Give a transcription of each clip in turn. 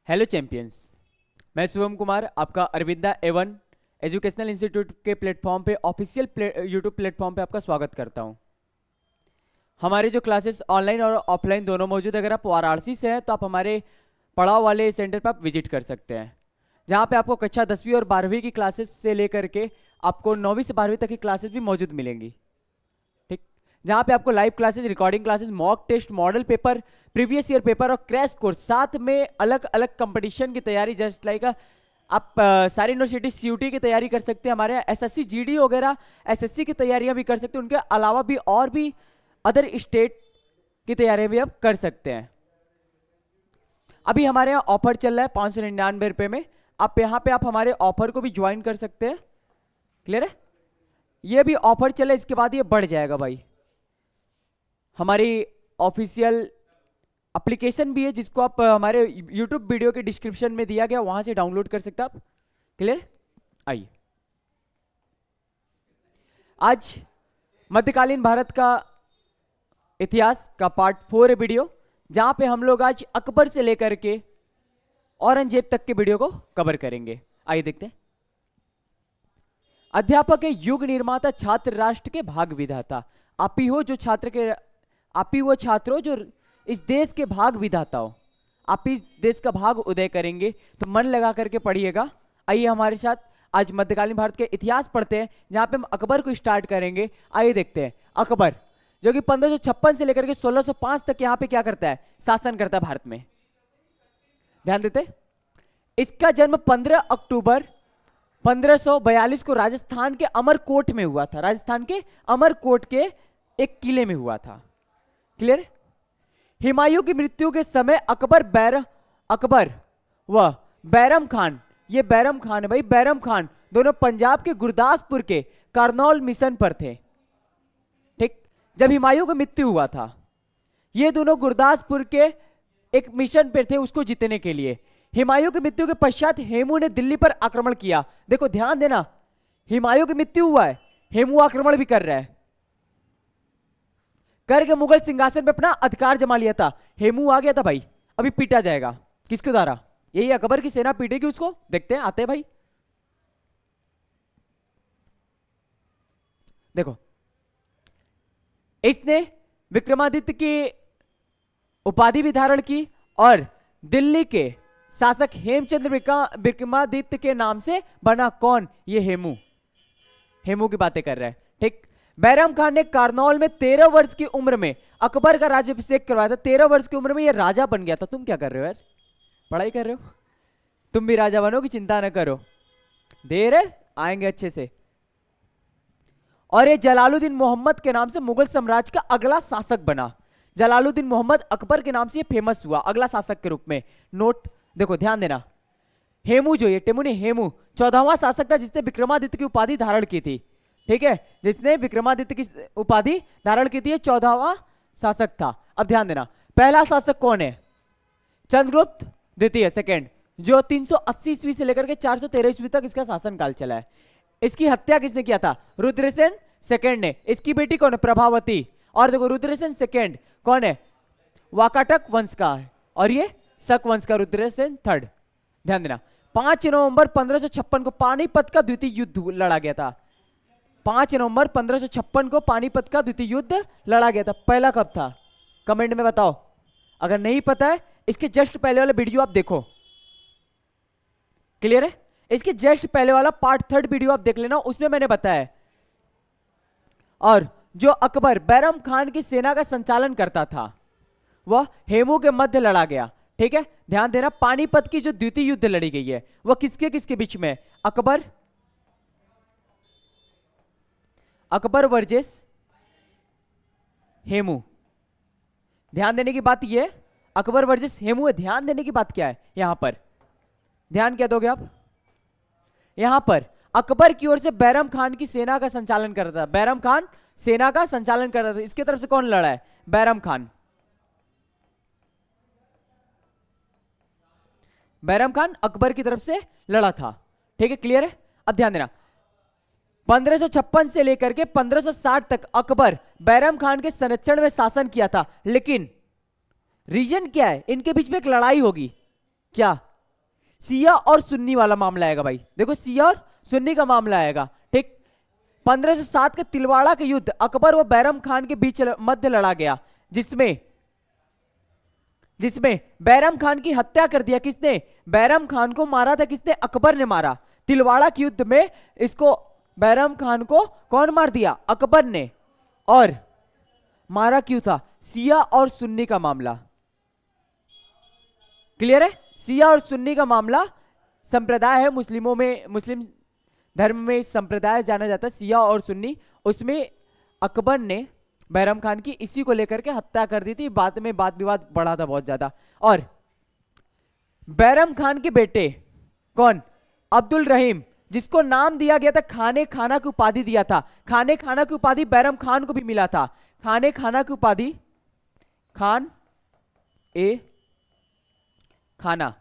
Hello champions. मैं शुभम कुमार आपका Aravinda Avon educational institute के प्लेटफॉर्म पे ऑफिशियल यूट्यूब प्लेटफॉर्म पे आपका स्वागत करता हूं। हमारे जो क्लासेस ऑनलाइन और ऑफलाइन दोनों मौजूद है। अगर आप वाराणसी से हैं तो आप हमारे पड़ाव वाले सेंटर पर आप विजिट कर सकते हैं, जहां पे आपको कक्षा 10वीं और 12वीं की क्लासेस से लेकर के आपको 9वीं से 12वीं तक की क्लासेस भी मौजूद मिलेंगी। ठीक, जहां पे आपको live classes, recording classes, mock test, model paper, previous year paper और क्रैश कोर्स, साथ में अलग अलग कंपटीशन की तैयारी, जस्ट लाइक आप सारी यूनिवर्सिटी सीयूटी की तैयारी कर सकते हैं। हमारे यहाँ एसएससी जीडी वगैरह एसएससी की तैयारियां भी कर सकते हैं। उनके अलावा भी और भी अदर स्टेट की तैयारियां भी आप कर सकते हैं। अभी हमारे यहाँ ऑफर चल रहा है 599 रुपये में। आप यहाँ पे आप हमारे ऑफर को भी ज्वाइन कर सकते हैं। क्लियर है? ये भी ऑफर चले, इसके बाद ये बढ़ जाएगा भाई। हमारी ऑफिशियल एप्लीकेशन भी है, जिसको आप हमारे यूट्यूब वीडियो के डिस्क्रिप्शन में दिया गया, वहां से डाउनलोड कर सकते हैं आप। क्लियर? आइए, आज मध्यकालीन भारत का इतिहास का पार्ट 4 है वीडियो, जहां पे हम लोग आज अकबर से लेकर के औरंगजेब तक के वीडियो को कवर करेंगे। आइए देखते हैं। अध्यापक है, युग निर्माता, छात्र राष्ट्र के भाग विधाता। आप ही हो जो आप ही वो छात्र हो जो इस देश के भाग विधाता हो। आप इस देश का भाग उदय करेंगे, तो मन लगा करके पढ़िएगा। आइए हमारे साथ आज मध्यकालीन भारत के इतिहास पढ़ते हैं, जहां पे हम अकबर को स्टार्ट करेंगे। आइए देखते हैं। अकबर जो कि 1556 से लेकर के 1605 तक यहाँ पे क्या करता है, शासन करता है भारत में। ध्यान देते। इसका जन्म 15 अक्टूबर 1542 को राजस्थान के अमरकोट में हुआ था। राजस्थान के अमरकोट के एक किले में हुआ था। क्लियर? हुमायूं की मृत्यु के समय अकबर व बैरम खान, ये बैरम खान है भाई, बैरम खान दोनों पंजाब के गुरदासपुर के करनौल मिशन पर थे। ठीक, जब हुमायूं की मृत्यु हुआ था, ये दोनों गुरदासपुर के एक मिशन पर थे उसको जीतने के लिए। हुमायूं की मृत्यु के पश्चात हेमू ने दिल्ली पर आक्रमण किया। देखो ध्यान देना, हुमायूं की मृत्यु हुआ है, हेमू आक्रमण भी कर रहा है, करके मुगल सिंहासन पे अपना अधिकार जमा लिया था। हेमू आ गया था भाई, अभी पीटा जाएगा। किसके द्वारा? यही अकबर की सेना पीटेगी उसको। देखते हैं, आते हैं भाई। देखो, इसने विक्रमादित्य की उपाधि भी धारण की और दिल्ली के शासक हेमचंद्र विक्रमादित्य के नाम से बना। कौन? ये हेमू। हेमू की बातें कर रहा है। ठीक, बैरम खान ने करनौल में 13 वर्ष की उम्र में अकबर का राज्याभिषेक करवाया था। 13 वर्ष की उम्र में ये राजा बन गया था। तुम क्या कर रहे हो यार, पढ़ाई कर रहे हो? तुम भी राजा बनो, की चिंता न करो, देर है, आएंगे अच्छे से। और ये जलालुद्दीन मोहम्मद के नाम से मुगल साम्राज्य का अगला शासक बना। जलालुद्दीन मोहम्मद अकबर के नाम से ये फेमस हुआ अगला शासक के रूप में। नोट देखो, ध्यान देना। हेमू जो ये टेमू ने हेमू 14वां शासक था, जिसने विक्रमादित्य की उपाधि धारण की थी। ठीक है, जिसने विक्रमादित्य की उपाधि धारण की थी, 14वां शासक था। अब ध्यान देना, पहला शासक कौन है? चंद्रगुप्त द्वितीय, सेकेंड, जो 380 ईस्वी से लेकर के 413 ईस्वी तक इसका शासनकाल चला है। इसकी हत्या किसने किया था? रुद्रसेन सेकेंड ने। इसकी बेटी कौन है? प्रभावती। और देखो, रुद्रसेन सेकेंड कौन है? वाकाटक वंश का है, और ये शक वंश का रुद्रसेन थर्ड। ध्यान देना, 5 नवंबर 1556 को पानीपत का द्वितीय युद्ध लड़ा गया था। 5 नवंबर 1556 को पानीपत का द्वितीय युद्ध लड़ा गया था। पहला कब था? कमेंट में बताओ। अगर नहीं पता है, इसके जस्ट पहले वाला वीडियो आप देखो। क्लियर है? इसके जस्ट पहले वाला पार्ट 3 वीडियो आप देख लेना, उसमें मैंने बताया। और जो अकबर बैरम खान की सेना का संचालन करता था, वह हेमू के मध्य लड़ा गया। ठीक है, ध्यान देना, पानीपत की जो द्वितीय युद्ध लड़ी गई है, वह किसके किसके बीच में? अकबर वर्सेस हेमू। ध्यान देने की बात यह है, अकबर वर्सेस हेमू है। ध्यान देने की बात क्या है यहां पर? ध्यान क्या दोगे आप? यहां पर अकबर की ओर से बैरम खान की सेना का संचालन कर रहा था। बैरम खान सेना का संचालन कर रहा था। इसके तरफ से कौन लड़ा है? बैरम खान। बैरम खान अकबर की तरफ से लड़ा था। ठीक है, क्लियर है? अब ध्यान देना, 1556 से लेकर के 1560 तक अकबर बैरम खान के संरक्षण में शासन किया था। लेकिन रीजन क्या है? इनके बीच में एक लड़ाई होगी। क्या? सिया और सुन्नी वाला मामला आएगा भाई, देखो सिया और सुन्नी का मामला आएगा, ठीक। 1507 के तिलवाड़ा के युद्ध अकबर व बैरम खान के बीच मध्य लड़ा गया, जिसमें बैरम खान की हत्या कर दिया किसने? बैरम खान को मारा था किसने? अकबर ने मारा। तिलवाड़ा के युद्ध में इसको बैरम खान को कौन मार दिया? अकबर ने। और मारा क्यों था? सिया और सुन्नी का मामला। क्लियर है? सिया और सुन्नी का मामला संप्रदाय है मुस्लिमों में, मुस्लिम धर्म में संप्रदाय जाना जाता है सिया और सुन्नी। उसमें अकबर ने बैरम खान की इसी को लेकर के हत्या कर दी थी, बाद में वाद विवाद बढ़ा था बहुत ज्यादा। और बैरम खान के बेटे कौन? अब्दुल रहीम, जिसको नाम दिया गया था खाने खाना की उपाधि दिया था। खाने खाना की उपाधि बैरम खान को भी मिला था। खाने खाना की उपाधि, खान ए खाना,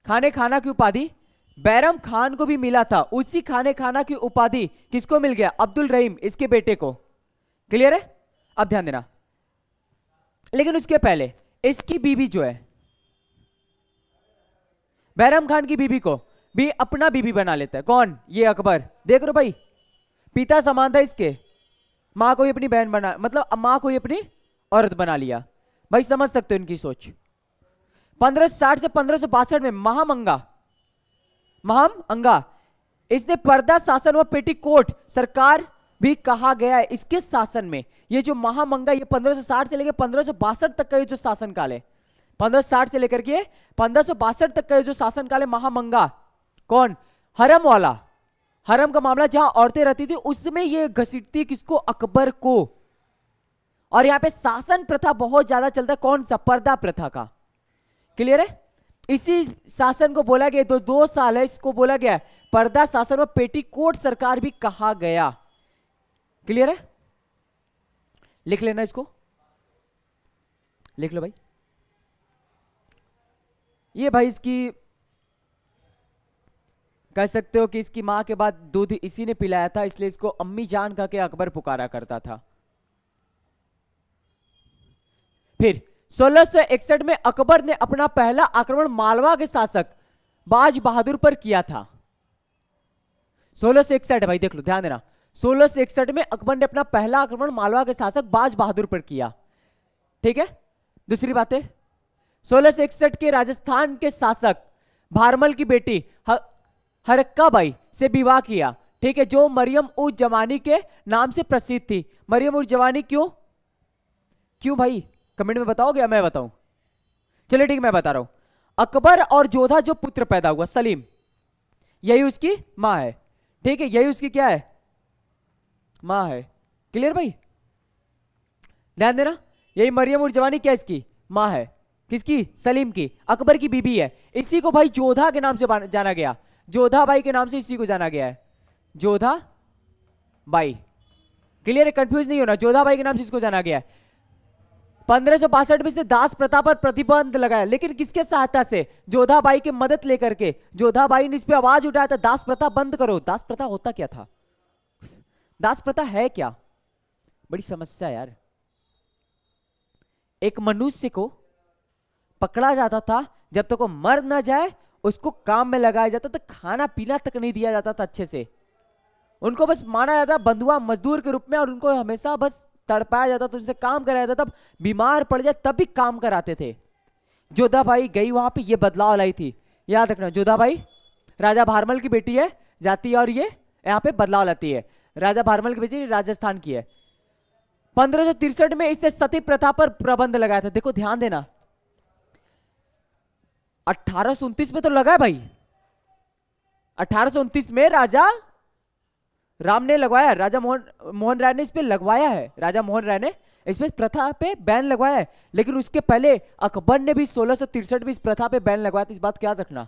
खाने खाना की उपाधि बैरम खान को भी मिला था। उसी खाने खाना की उपाधि किसको मिल गया? अब्दुल रहीम, इसके बेटे को। क्लियर है? अब ध्यान देना। लेकिन उसके पहले इसकी बीबी जो है, बैरम खान की बीबी को भी अपना बीबी बना लेता है। कौन? ये अकबर। देख लो भाई, पिता समान था इसके, मां को ही अपनी बहन बना, मतलब मां को ही अपनी औरत बना लिया। भाई समझ सकते हो इनकी सोच। 1560 से 1562 में महामंगा, इसने पर्दा शासन व पेटीकोट सरकार भी कहा गया है इसके शासन में। ये जो महामंगा, ये 1560 से लेकर 1562 तक का ये जो शासन काल है, 1560 से लेकर के 1562 तक का ये जो शासन काल है महामंगा। कौन? हरम वाला, हरम का मामला जहां औरतें रहती थी उसमें ये घसीटती किसको? अकबर को। और यहां पे शासन प्रथा बहुत ज्यादा चलता है, कौन सा? पर्दा प्रथा का। क्लियर है? इसी शासन को बोला गया, 2 साल है, इसको बोला गया पर्दा शासन व पेटीकोट सरकार भी कहा गया। क्लियर है? लिख लेना इसको, लिख लो भाई। ये भाई इसकी कह सकते हो कि इसकी मां के बाद दूध इसी ने पिलाया था, इसलिए इसको अम्मी जान कह के अकबर पुकारा करता था। फिर 1661 में अकबर ने अपना पहला आक्रमण मालवा के शासक बाज बहादुर पर किया था। 1661 भाई देख लो, ध्यान देना। 1661 में अकबर ने अपना पहला आक्रमण मालवा के शासक बाज बहादुर पर किया। ठीक है? दूसरी बात है, 1661 के राजस्थान के शासक भारमल की बेटी हरक्का बाई से विवाह किया। ठीक है? जो मरियम उज जमानी के नाम से प्रसिद्ध थी। मरियम उज जमानी क्यों? क्यों भाई? कमेंट में बताओगे या मैं बताऊं? चलिए ठीक, मैं बता रहा हूं। अकबर और जोधा जो पुत्र पैदा हुआ सलीम, यही उसकी मां है। ठीक है? यही उसकी क्या है? मां है। क्लियर भाई? ध्यान देना, यही मरियम उज जवानी क्या इसकी मां है? किसकी? सलीम की, अकबर की बीबी है। इसी को भाई जोधा के नाम से जाना गया, जोधा बाई के नाम से इसी को जाना गया है, जोधा बाई। क्लियर है? कंफ्यूज नहीं होना, जोधा बाई के नाम से इसको जाना गया है। 1562 में इसने दास प्रथा पर प्रतिबंध लगाया, लेकिन किसके सहायता से? जोधाबाई की मदद लेकर के। जोधाबाई ने इस पे आवाज उठाया था, दास प्रथा बंद करो। दास प्रथा होता क्या था? दास प्रथा है क्या? बड़ी समस्या यार। एक मनुष्य को पकड़ा जाता था, जब तक वो मर ना जाए उसको काम में लगाया जाता था, खाना पीना तक नहीं दिया जाता था अच्छे से। उनको बस माना जाता बंधुआ मजदूर के रूप में, और उनको हमेशा बस तड़पाया जाता, तो उनसे काम कराया जाता, तब बीमार पड़ जाए तब भी काम कराते थे। जोधाबाई गई वहां पे, ये बदलाव लाई थी, याद रखना। जोधाबाई राजा भारमल की बेटी है, जाती है, और ये यहाँ पे बदलाव लाती है। राजा भारमल की बेटी राजस्थान की है। 1563 में इसने सती प्रथा पर प्रतिबंध लगाया था। देखो ध्यान देना, 1829 में तो लगा है भाई, 1829 में राजा राम ने लगवाया, राजा मोहन राय ने इस पे लगवाया है, राजा मोहन राय ने इस पे प्रथा पे बैन लगवाया है। लेकिन उसके पहले अकबर ने भी 1663 में इस प्रथा पे बैन लगवाया था। इस बात क्या याद रखना,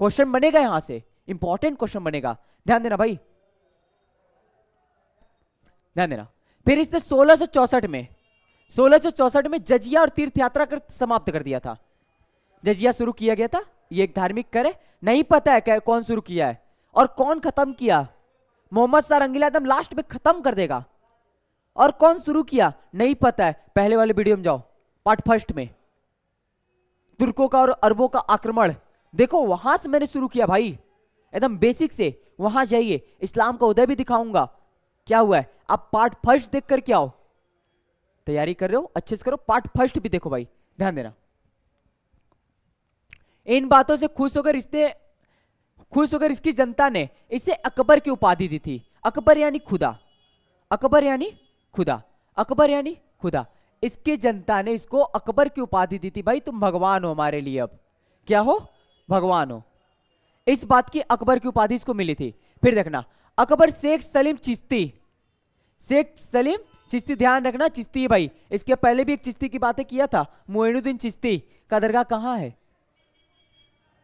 क्वेश्चन बनेगा यहां से, इंपॉर्टेंट क्वेश्चन बनेगा, ध्यान देना भाई, ध्यान देना। फिर इसने 1664 में जजिया और तीर्थ यात्रा कर समाप्त कर दिया था। जजिया शुरू किया गया था, ये एक धार्मिक कर है, नहीं पता है कौन शुरू किया है और कौन खत्म किया। मोहम्मद शाह रंगीला एकदम लास्ट में खत्म कर देगा, और कौन शुरू किया नहीं पता है। पहले वाले वीडियो में जाओ, पार्ट फर्स्ट में, तुर्कों का और अरबों का आक्रमण। देखो वहां से मैंने शुरू किया भाई, एकदम बेसिक से। वहां जाइए, इस्लाम का उदय भी दिखाऊंगा क्या हुआ है। आप पार्ट फर्स्ट देख कर क्या हो, तैयारी कर रहे हो अच्छे से करो, पार्ट फर्स्ट भी देखो भाई, ध्यान देना। इन बातों से खुश होकर इसकी जनता ने इसे अकबर की उपाधि दी थी। अकबर यानी खुदा, अकबर यानी खुदा, अकबर यानी खुदा। इसकी जनता ने इसको अकबर की उपाधि दी थी। भाई तुम भगवान हो हमारे लिए, अब क्या हो, भगवान हो। इस बात की अकबर की उपाधि इसको मिली थी। फिर देखना, अकबर शेख सलीम चिश्ती, शेख सलीम चिश्ती, ध्यान रखना चिश्ती है भाई। इसके पहले भी एक चिश्ती की बातें किया था। मोइनुद्दीन चिश्ती का दरगाह कहां है?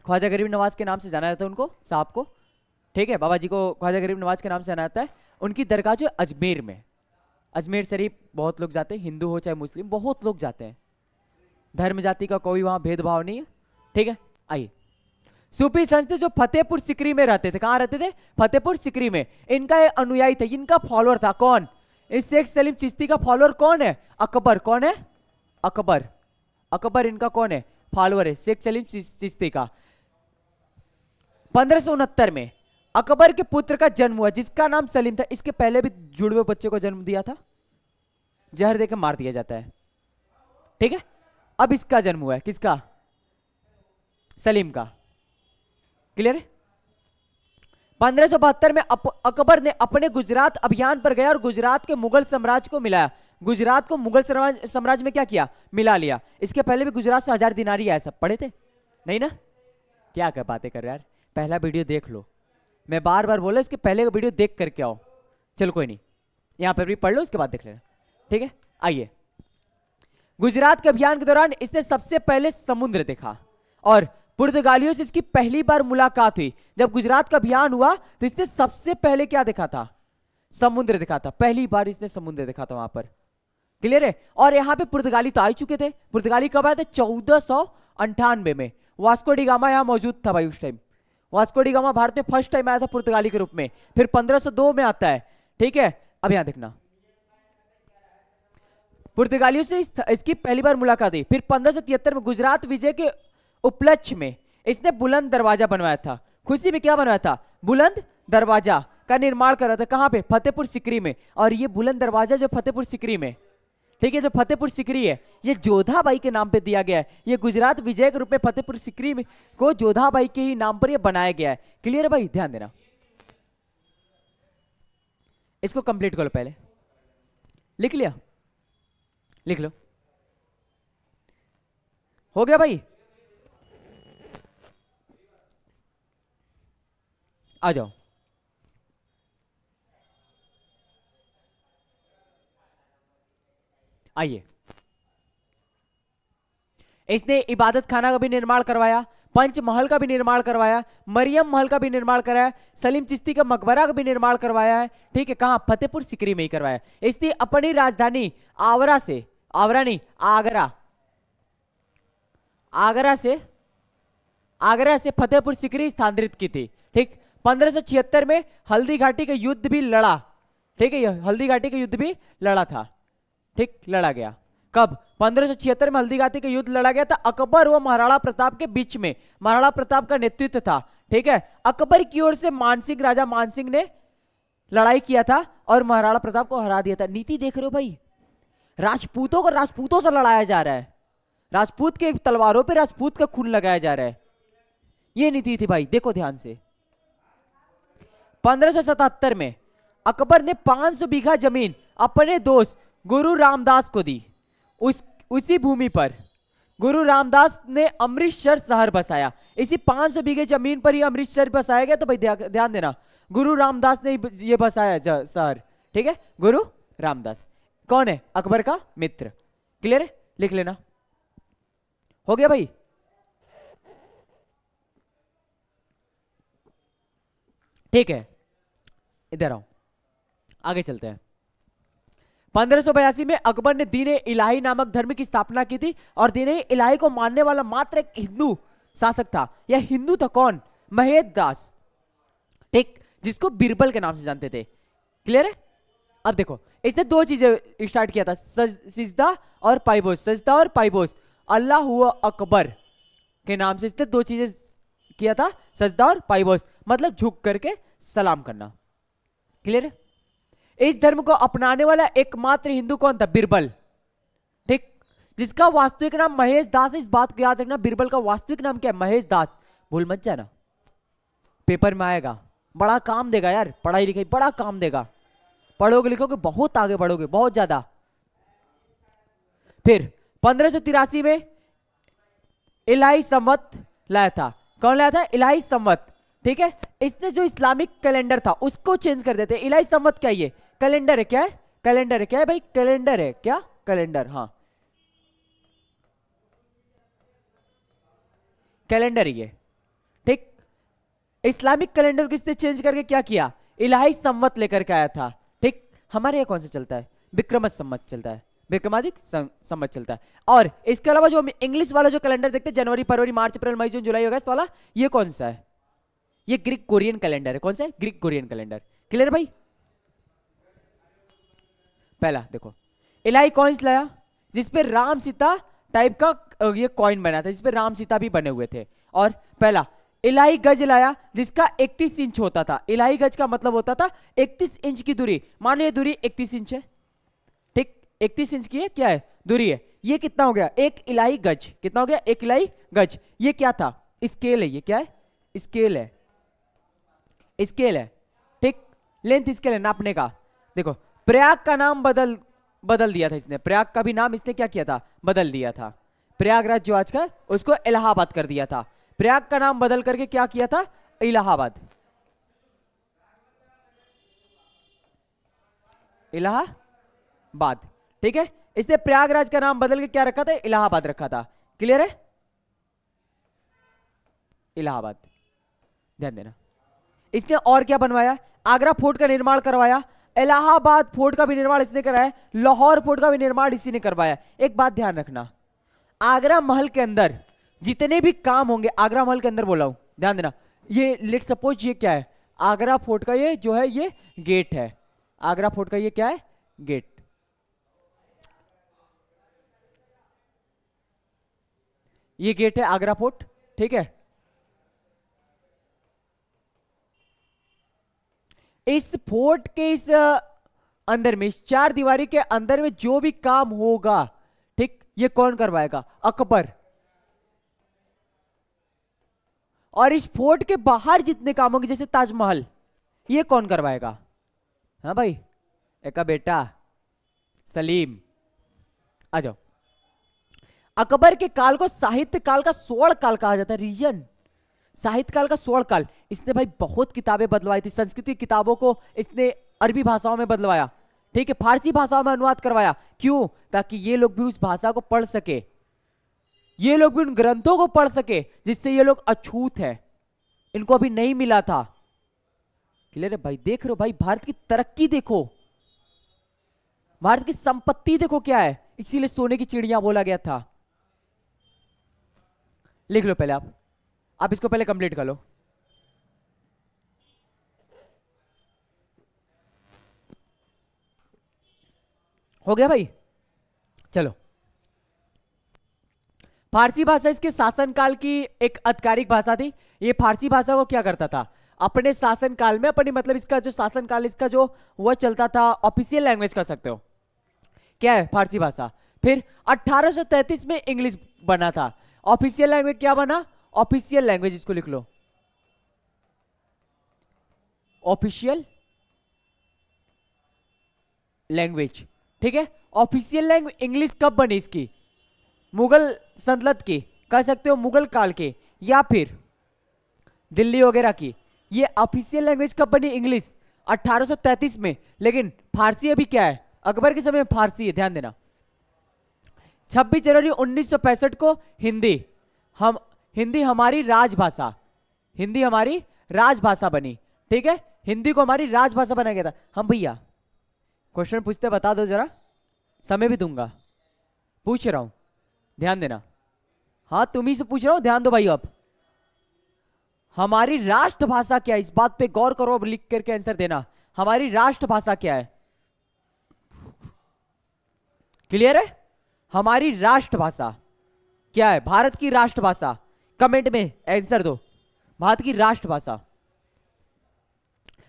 ख्वाजा गरीब नवाज के नाम से जाना जाता है उनको, साहब को, ठीक है, बाबा जी को ख्वाजा गरीब नवाज के नाम से जाना जाता है। उनकी दरगाह जो है अजमेर में, अजमेर शरीफ बहुत लोग जाते हैं, हिंदू हो चाहे मुस्लिम, बहुत लोग जाते हैं। धर्म जाति का कोई वहां भेदभाव नहीं है, ठीक है। आइए, सूफी संत जो फतेहपुर सिकरी में रहते थे, कहां रहते थे? फतेहपुर सिकरी में। इनका एक अनुयायी था, इनका फॉलोअर था कौन? इस शेख सलीम चिश्ती का फॉलोअर कौन है? अकबर। कौन है? अकबर। अकबर इनका कौन है? फॉलोअर है शेख सलीम चिश्ती का। 1569 में अकबर के पुत्र का जन्म हुआ जिसका नाम सलीम था। इसके पहले भी जुड़वे बच्चे को जन्म दिया था, जहर देकर मार दिया जाता है, ठीक है। अब इसका जन्म हुआ है, किसका? सलीम का, क्लियर है। 1572 में अकबर ने अपने गुजरात अभियान पर गया और गुजरात के मुगल साम्राज्य को मिलाया। गुजरात को मुगल साम्राज्य में क्या किया? मिला लिया। इसके पहले भी गुजरात से 1000 दिनारी आया, सब पढ़े थे नहीं ना? क्या कर बातें कर रहे यार, पहला वीडियो देख लो। मैं बार बार बोला इसके पहले का वीडियो देख करके आओ। चलो कोई नहीं, यहां पर भी पढ़ लो, उसके बाद देख लेना, ठीक है। आइए, गुजरात के अभियान के दौरान इसने सबसे पहले समुद्र देखा और पुर्तगालियों से इसकी पहली बार मुलाकात हुई। जब गुजरात का अभियान हुआ तो इसने सबसे पहले क्या देखा था? समुद्र देखा था। पहली बार इसने समुद्र देखा था वहां पर, क्लियर है। और यहां पे पुर्तगाली तो आ ही चुके थे। पुर्तगाली कब आए थे? 1498 में। वास्को डी गामा यहां मौजूद था भाई उस time. Vasco D gamma Bharat में फर्स्ट टाइम आया था पुर्तगाली के रूप में। फिर 1502 में आता है, ठीक है। अब यहां देखना, पुर्तगालियों से इसकी पहली बार मुलाकात हुई। फिर 1573 में गुजरात विजय के उपलक्ष्य में इसने बुलंद दरवाजा बनवाया था। खुशी में क्या बनवाया था? बुलंद दरवाजा का निर्माण कर रहा था। कहां पे? फतेहपुर सिकरी में। और ये बुलंद दरवाजा जो फतेहपुर सिकरी में, ठीक है, जो फतेहपुर सिकरी है ये जोधाबाई के नाम पे दिया गया है। ये गुजरात विजय के रूप में फतेहपुर सिकरी में को जोधाबाई के ही नाम पर ये बनाया गया है। क्लियर है भाई, ध्यान देना। इसको कंप्लीट करो, पहले लिख लिया, लिख लो, हो गया भाई। आ जाओ, आइए। इसने इबादत खाना का भी निर्माण करवाया, पंचमहल का भी निर्माण करवाया, मरियम महल का भी निर्माण कराया, सलीम चिश्ती का मकबरा का भी निर्माण करवाया है, ठीक है। कहां? फतेहपुर सिकरी में ही करवाया। इसने अपनी राजधानी आवरा से, आवरा नहीं आगरा, आगरा से फतेहपुर सिकरी स्थानांतरित की थी, ठीक। 1576 में हल्दी घाटी का युद्ध भी लड़ा, ठीक है। हल्दी घाटी का युद्ध भी लड़ा था, ठीक, लड़ा गया। कब? 1576 में हल्दी घाटी का युद्ध लड़ा गया था अकबर व महाराणा प्रताप के बीच में। महाराणा प्रताप का नेतृत्व था, ठीक है। अकबर की ओर से मानसिंह, राजा मानसिंह ने लड़ाई किया था और महाराणा प्रताप को हरा दिया था। नीति देख रहे हो भाई, राजपूतों को राजपूतों से लड़ाया जा रहा है, राजपूत के तलवारों पे राजपूत का खून लगाया जा रहा है। ये नीति थी भाई, देखो ध्यान से। 1577 में अकबर ने 500 बीघा जमीन अपने दोस्त गुरु रामदास को दी। उसी भूमि पर गुरु रामदास ने अमृतसर शहर बसाया। इसी 500 बीघे जमीन पर ही अमृतसर बसाया गया। तो भाई ध्यान देना, गुरु रामदास ने ये बसाया शहर, ठीक है। गुरु रामदास कौन है? अकबर का मित्र, क्लियर है, लिख लेना। हो गया भाई। ठीक है, इधर आओ, आगे चलते हैं। 1582 में अकबर ने दीन इलाही नामक धर्म की स्थापना की थी और दीन इलाही को मानने वाला मात्र एक हिंदू शासक था। यह हिंदू था कौन? महेश दास, ठीक, जिसको बीरबल के नाम से जानते थे, क्लियर है। अब देखो, इसने दो चीजें स्टार्ट किया था, सजदा और पाइबोस, सजदा और पाइबोस। अल्लाह हुआ अकबर, के नाम से इसने दो चीजें किया था, सजदा और पाइबोस, मतलब झुक करके सलाम करना। क्लियर है? इस धर्म को अपनाने वाला एकमात्र हिंदू कौन था? बिरबल। ठीक, जिसका वास्तविक नाम महेश दास है। इस बात को याद रखना, बिरबल का वास्तविक नाम क्या है? महेश दास। भूल मत जाना, पेपर में आएगा, बड़ा काम देगा यार, पढ़ाई लिखाई बड़ा काम देगा, पढ़ोगे लिखोगे बहुत आगे बढ़ोगे, बहुत ज्यादा। फिर 1583 में इलाही संवत लाया था। कौन लाया था? इलाही संवत। ठीक है, इसने जो इस्लामिक कैलेंडर था उसको चेंज कर देते। इलाही संवत क्या? ये कैलेंडर है। क्या है? कैलेंडर है। क्या है भाई? कैलेंडर है। क्या? कैलेंडर। हाँ, कैलेंडर ही है। ठीक, इस्लामिक कैलेंडर किसने चेंज करके क्या किया? इलाही संवत लेकर के आया था। ठीक, हमारे यहाँ कौन सा चलता है? विक्रम संवत चलता है, विक्रमादित्य संवत चलता है। और इसके अलावा जो हम इंग्लिश वाला जो कैलेंडर देखते हैं, जनवरी फरवरी मार्च अप्रैल मई जून जुलाई अगस्त वाला, ये कौन सा है? ये ग्रीक कोरियन कैलेंडर है। कौन सा है? Greek Korean calendar. क्लियर भाई? पहला देखो, इलाही कॉइन्स लाया जिसपे राम सीता टाइप का ये कॉइन बना था, जिसपे राम सीता भी बने हुए थे। और पहला इलाही गज लाया जिसका 31 इंच होता था। इलाही गज का मतलब होता था 31 इंच की दूरी। मान लो ये दूरी 31 इंच है। ठीक, 31 इंच की है, क्या है? दूरी है। ये कितना हो गया? एक इलाही गज। कितना हो गया? एक इलाही गज। ये क्या था? स्केल है। ये क्या है? स्केल है। स्केल है। ठीक, लेंथ स्केल है नापने का। देखो, प्रयाग का नाम बदल दिया था इसने। प्रयाग का भी नाम इसने क्या किया था? बदल दिया था। प्रयागराज जो आज का, उसको इलाहाबाद कर दिया था। प्रयाग का नाम बदल करके क्या किया था? इलाहाबाद। इलाहाबाद। ठीक है, इसने प्रयागराज का नाम बदल के क्या रखा था? इलाहाबाद रखा था। क्लियर है? इलाहाबाद, ध्यान देना। इसने और क्या बनवाया? आगरा फोर्ट का निर्माण करवाया, इलाहाबाद फोर्ट का भी निर्माण इसने कराया, लाहौर फोर्ट का भी निर्माण इसी ने करवाया। एक बात ध्यान रखना, आगरा महल के अंदर जितने भी काम होंगे, आगरा महल के अंदर बोला हूं, ध्यान देना। ये लेट सपोज ये क्या है? आगरा फोर्ट का ये जो है ये गेट है। आगरा फोर्ट का ये क्या है? गेट। ये गेट है आगरा फोर्ट। ठीक है, इस फोर्ट के इस अंदर में, इस चार दीवारी के अंदर में जो भी काम होगा, ठीक, ये कौन करवाएगा? अकबर। और इस फोर्ट के बाहर जितने काम होंगे, जैसे ताजमहल, ये कौन करवाएगा? हाँ भाई, एक का बेटा सलीम। आ जाओ। अकबर के काल को साहित्य काल का स्वर्ण काल कहा जाता है। रीजन साहित्य काल का स्वर्ण काल। इसने भाई बहुत किताबें बदलवाई थी। संस्कृत की किताबों को इसने अरबी भाषाओं में बदलवाया। ठीक है, फारसी भाषाओं में अनुवाद करवाया। क्यों? ताकि ये लोग भी उस भाषा को पढ़ सके, ये लोग भी उन ग्रंथों को पढ़ सके जिससे ये लोग अछूत है, इनको अभी नहीं मिला था। क्लियर है भाई? देख रहे हो भाई, भारत की तरक्की देखो, भारत की संपत्ति देखो क्या है। इसीलिए सोने की चिड़िया बोला गया था। लिख लो पहले आप इसको पहले कंप्लीट कर लो। हो गया भाई? चलो, फारसी भाषा इसके शासनकाल की एक आधिकारिक भाषा थी। ये फारसी भाषा को क्या करता था? अपने शासनकाल में, अपनी मतलब इसका जो शासनकाल, इसका जो वह चलता था, ऑफिशियल लैंग्वेज कर सकते हो, क्या है? फारसी भाषा। फिर 1833 में इंग्लिश बना था। ऑफिशियल लैंग्वेज क्या बना? ऑफिशियल लैंग्वेज, इसको लिख लो, ऑफिशियल लैंग्वेज। ठीक है, ऑफिशियल लैंग्वेज इंग्लिश कब बनी इसकी? मुगल सल्तनत की, कह सकते हो मुगल काल के, या फिर दिल्ली वगैरह की। ये ऑफिशियल लैंग्वेज कब बनी? इंग्लिश 1833 में। लेकिन फारसी अभी क्या है? अकबर के समय में फारसी है, ध्यान देना। 26 जनवरी 1965 को हिंदी हमारी राजभाषा, हिंदी हमारी राजभाषा बनी। ठीक है, हिंदी को हमारी राजभाषा बनाया गया था। हम भैया क्वेश्चन पूछते बता दो जरा, समय भी दूंगा, पूछ रहा हूं, ध्यान देना। हाँ, तुम्ही से पूछ रहा हूं, ध्यान दो भाई। अब हमारी राष्ट्रभाषा क्या है? इस बात पे गौर करो, अब लिख करके आंसर देना। हमारी राष्ट्रभाषा क्या है? क्लियर है? हमारी राष्ट्रभाषा क्या है? भारत की राष्ट्रभाषा कमेंट में आंसर दो। भारत की राष्ट्रभाषा।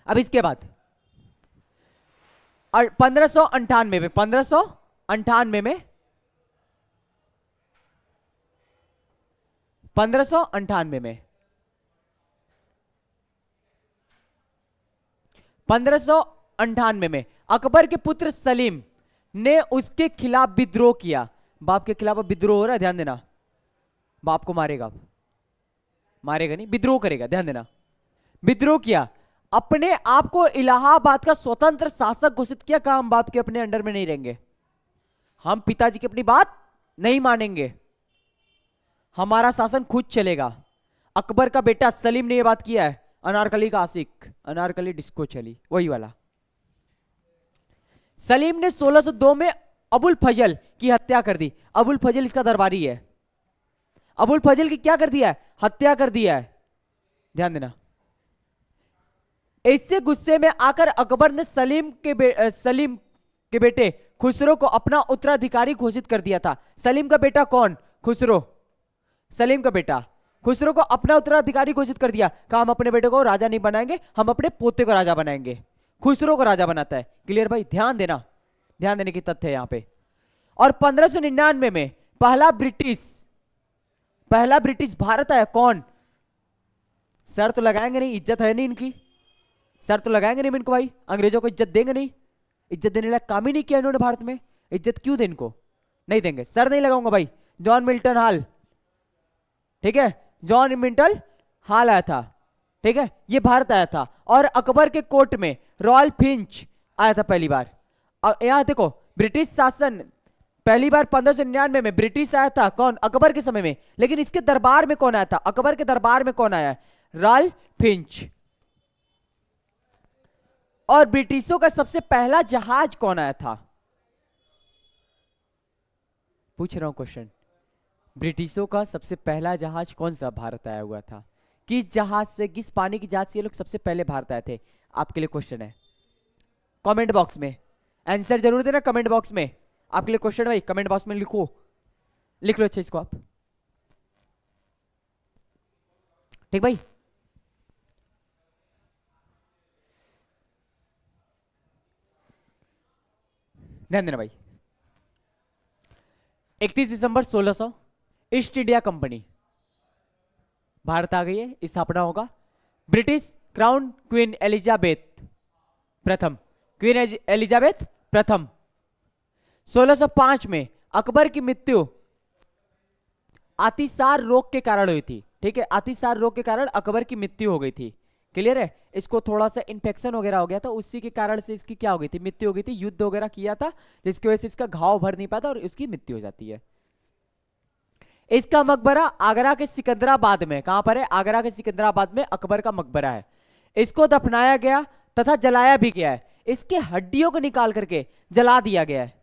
अब इसके बाद 1598 में 1598 में 1598 में 1598 में अकबर के पुत्र सलीम ने उसके खिलाफ विद्रोह किया। बाप के खिलाफ विद्रोह हो रहा है, ध्यान देना। बाप को मारेगा, मारेगा नहीं, विद्रोह करेगा, ध्यान देना। विद्रोह किया, अपने आप को इलाहाबाद का स्वतंत्र शासक घोषित किया। कहा हम बाप के अपने अंडर में नहीं रहेंगे, हम पिताजी की अपनी बात नहीं मानेंगे, हमारा शासन खुद चलेगा। अकबर का बेटा सलीम ने यह बात किया है। अनारकली का आशिक, अनारकली डिस्को चली, वही वाला। सलीम ने 1602 में अबुल फजल की हत्या कर दी। अबुल फजल इसका दरबारी है। अबुल फजल की क्या कर दिया है? हत्या कर दिया है, ध्यान देना। इससे गुस्से में आकर अकबर ने सलीम के बेटे खुसरो को अपना उत्तराधिकारी घोषित कर दिया था। सलीम का बेटा कौन? खुसरो। सलीम का बेटा खुसरो को अपना उत्तराधिकारी घोषित कर दिया। कहा हम अपने बेटे को राजा नहीं बनाएंगे, हम अपने पोते को राजा बनाएंगे। खुसरो को राजा बनाता है। क्लियर भाई? ध्यान देना, ध्यान देने की तथ्य है यहां पे। और 1599 में पहला ब्रिटिश भारत आया। कौन? सर तो लगाएंगे नहीं, इज्जत है नहीं इनकी, सर तो लगाएंगे नहीं इनको भाई। अंग्रेजों को इज्जत देंगे नहीं, इज्जत देने लायक काम ही नहीं किया इन्होंने भारत में। इज्जत क्यों दे इनको? नहीं देंगे, सर नहीं लगाऊंगा भाई। जॉन मिल्टन हाल, ठीक है, जॉन मिल्टन हाल आया था, ठीक है, ये भारत आया था। और अकबर के कोर्ट में रॉयल फिंच आया था पहली बार। यहां देखो, ब्रिटिश शासन पहली बार 1599 में ब्रिटिश आया था। कौन? अकबर के समय में। लेकिन इसके दरबार में कौन आया था? अकबर के दरबार में कौन आया? Royal Finch. और ब्रिटिशों का सबसे पहला जहाज कौन आया था? पूछ रहा हूं क्वेश्चन। ब्रिटिशों का सबसे पहला जहाज कौन सा भारत आया हुआ था? किस जहाज से, किस पानी की जहाज से ये लोग सबसे पहले भारत आए थे? आपके लिए क्वेश्चन है, कमेंट बॉक्स में आंसर जरूर देना। कमेंट बॉक्स में आपके लिए क्वेश्चन भाई, कमेंट बॉक्स में लिखो, लिख लो अच्छा इसको आप, ठीक भाई। ध्यान देना भाई। 31 दिसंबर 1600 ईस्ट इंडिया कंपनी भारत आ गई है, स्थापना होगा। ब्रिटिश क्राउन क्वीन एलिजाबेथ प्रथम, क्वीन एलिजाबेथ प्रथम। 1605 में अकबर की मृत्यु अतिसार रोग के कारण हुई थी, ठीक है, अतिसार रोग के कारण अकबर की मृत्यु हो गई थी। क्लियर है? इसको थोड़ा सा इन्फेक्शन वगैरह हो गया था, उसी के कारण से इसकी क्या हो गई थी? मृत्यु हो गई थी। युद्ध वगैरह किया था जिसकी वजह से इसका घाव भर नहीं पाता और उसकी मृत्यु हो जाती है। इसका मकबरा आगरा के सिकंदराबाद में, कहां पर है? आगरा के सिकंदराबाद में अकबर का मकबरा है। इसको दफनाया गया तथा जलाया भी गया है। इसके हड्डियों को निकाल करके जला दिया गया है।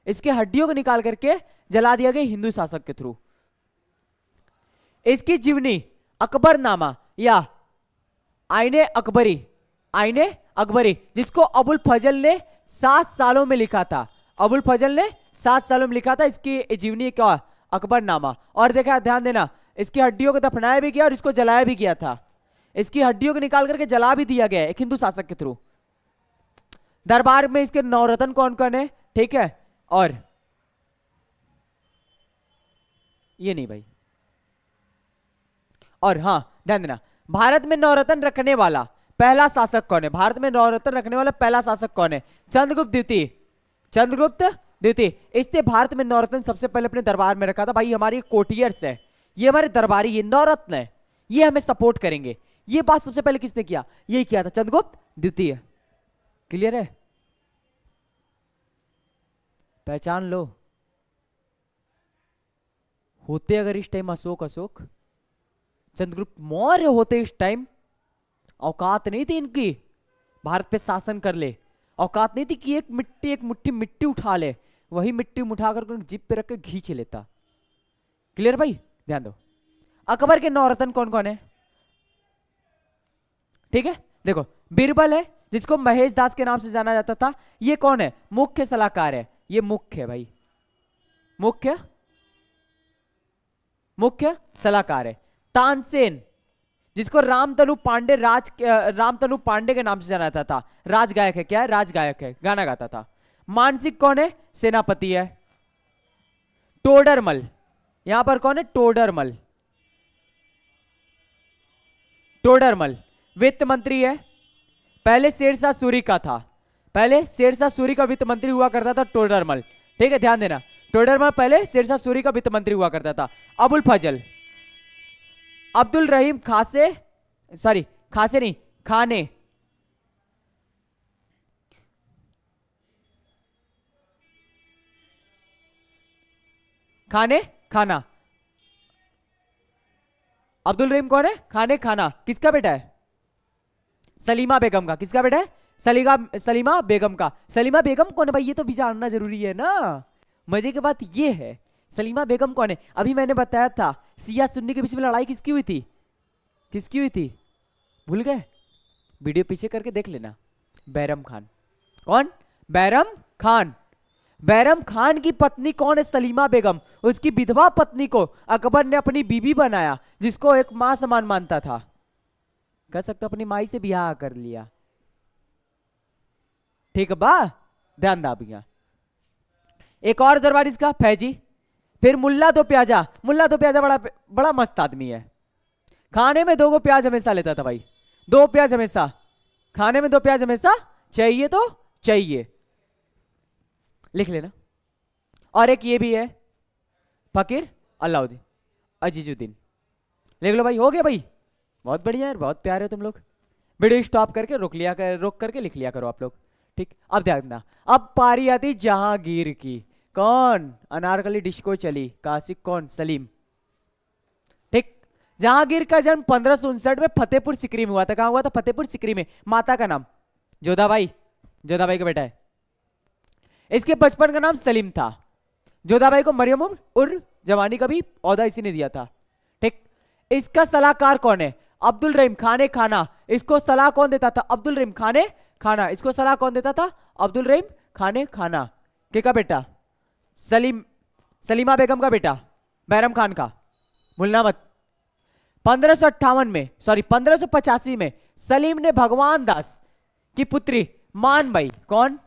इसके हड्डियों को निकाल करके जला दिया गया हिंदू शासक के थ्रू। इसकी जीवनी अकबरनामा या आईने अकबरी जिसको अबुल फजल ने 7 सालों में लिखा था। अबुल फजल ने 7 सालों में लिखा था इसकी जीवनी क्या? अकबरनामा। और देखा, ध्यान देना, इसकी हड्डियों को दफनाया भी गया और इसको जलाया भी गया था। इसकी हड्डियों को निकाल करके जला भी दिया गया है एक हिंदू शासक के थ्रू। दरबार में इसके नवरत्न कौन कौन है? ठीक है, और ये नहीं भाई। और हाँ, ध्यान देना, भारत में नवरत्न रखने वाला पहला शासक कौन है? भारत में नवरत्न रखने वाला पहला शासक कौन है? चंद्रगुप्त द्वितीय। चंद्रगुप्त द्वितीय। इसने भारत में नवरत्न सबसे पहले अपने दरबार में रखा था। भाई हमारी कोटियर्स है, ये हमारे दरबारी, ये नवरत्न है, ये हमें सपोर्ट करेंगे। ये बात सबसे पहले किसने किया? यही किया था, चंद्रगुप्त द्वितीय। क्लियर है? पहचान लो। होते अगर इस टाइम अशोक चंद्रगुप्त मौर्य होते इस टाइम, औकात नहीं थी इनकी भारत पे शासन कर ले। औकात नहीं थी कि एक मुट्ठी मिट्टी उठा ले, वही मिट्टी उठाकर जीप पे रख के खींच लेता। क्लियर भाई? ध्यान दो। अकबर के नवरत्न कौन कौन है? ठीक है, देखो, बीरबल है जिसको महेश दास के नाम से जाना जाता था। ये कौन है? मुख्य सलाहकार है। ये मुख्य है भाई, मुख्य सलाहकार है। तानसेन, जिसको रामतनु पांडे के नाम से जाना जाता था, राजगायक है। क्या है? राजगायक है, गाना गाता था। मानसिक कौन है? सेनापति है। टोडरमल, यहां पर कौन है? टोडरमल। टोडरमल वित्त मंत्री है। पहले शेरशाह सूरी का था, पहले शेरशाह सूरी का वित्त मंत्री हुआ करता था टोडरमल। ठीक है, ध्यान देना, टोडरमल पहले शेरशाह सूरी का वित्त मंत्री हुआ करता था। अबुल फजल, अब्दुल रहीम खासे, सॉरी खासे नहीं, खाने, खाने खाना। अब्दुल रहीम कौन है? खाने खाना किसका बेटा है? सलीमा बेगम का। किसका बेटा है? सलीमा बेगम का। सलीमा बेगम कौन है भाई? ये तो भी जानना जरूरी है ना। मजे की बात ये है, सलीमा बेगम कौन है? अभी मैंने बताया था सिया सुन्नी के बीच में लड़ाई किसकी हुई थी? किसकी हुई थी? भूल गए? वीडियो पीछे करके देख लेना। बैरम खान। कौन? बैरम खान। बैरम खान की पत्नी कौन है? सलीमा बेगम। उसकी विधवा पत्नी को अकबर ने अपनी बीबी बनाया, जिसको एक मां समान मानता था। कह सकते अपनी माई से ब्याह कर लिया। ठीक है बा, ध्यान दा भैया। एक और दरबार इसका फैजी। फिर मुल्ला दो प्याजा। मुल्ला दो प्याजा बड़ा बड़ा मस्त आदमी है। खाने में 2 गो प्याज हमेशा लेता था भाई, 2 प्याज हमेशा। खाने में 2 प्याज हमेशा चाहिए तो चाहिए, लिख लेना। और एक ये भी है, फकीर अलाउद्दीन अजीजुद्दीन। लिख लो भाई, हो गया भाई। बहुत बढ़िया यार, बहुत प्यारे हो तुम लोग। वीडियो स्टॉप करके रोक करके लिख लिया करो आप लोग। ठीक, अब ध्यान देना। अब पारी आती जहांगीर की। कौन? अनारकली डिस्को चली, कासिक कौन? सलीम। ठीक, जहांगीर का जन्म 1559 में फतेहपुर सिकरी में हुआ था। कहां हुआ था? फतेहपुर सिकरी में। माता का नाम जोधाबाई, जोधाबाई का बेटा है। इसके बचपन का नाम सलीम था। जोधाबाई को मरियम उर जवानी का भी औहदा इसी ने दिया था। ठीक, इसका सलाहकार कौन है? अब्दुल रहीम खाने खाना। इसको सलाह कौन देता था? अब्दुल रहीम खाने खाना। इसको सलाह कौन देता था? अब्दुल रहीम खाने खाना। के का बेटा? सलीमा बेगम का बेटा, बैरम खान का। भूलना मत। 1585 में सलीम ने भगवान दास की पुत्री मानबाई, कौन?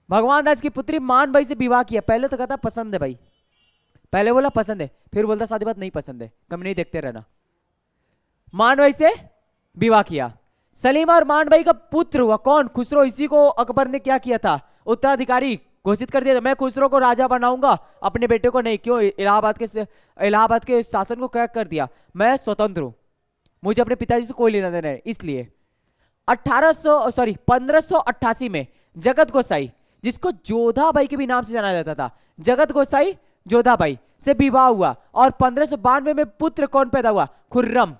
भगवान दास की पुत्री मानबाई से विवाह किया। पहले तो कहता पसंद है भाई, पहले बोला पसंद है, फिर बोलता शादी बात नहीं पसंद है, कम नहीं देखते रहना। मानबाई से विवाह किया। सलीमा और मानबाई का पुत्र हुआ कौन? खुसरो। इसी को अकबर ने क्या किया था? उत्तराधिकारी घोषित कर दिया था। मैं खुसरो को राजा बनाऊंगा, अपने बेटे को नहीं। क्यों? इलाहाबाद के शासन को क्या कर दिया? मैं स्वतंत्र हूं, मुझे अपने पिताजी से कोई लेना देना है। इसलिए 1588 में जगत गोसाई, जिसको जोधाबाई के भी नाम से जाना जाता था, जगत गोसाई जोधाबाई से विवाह हुआ। और 1592 में पुत्र कौन पैदा हुआ? खुर्रम।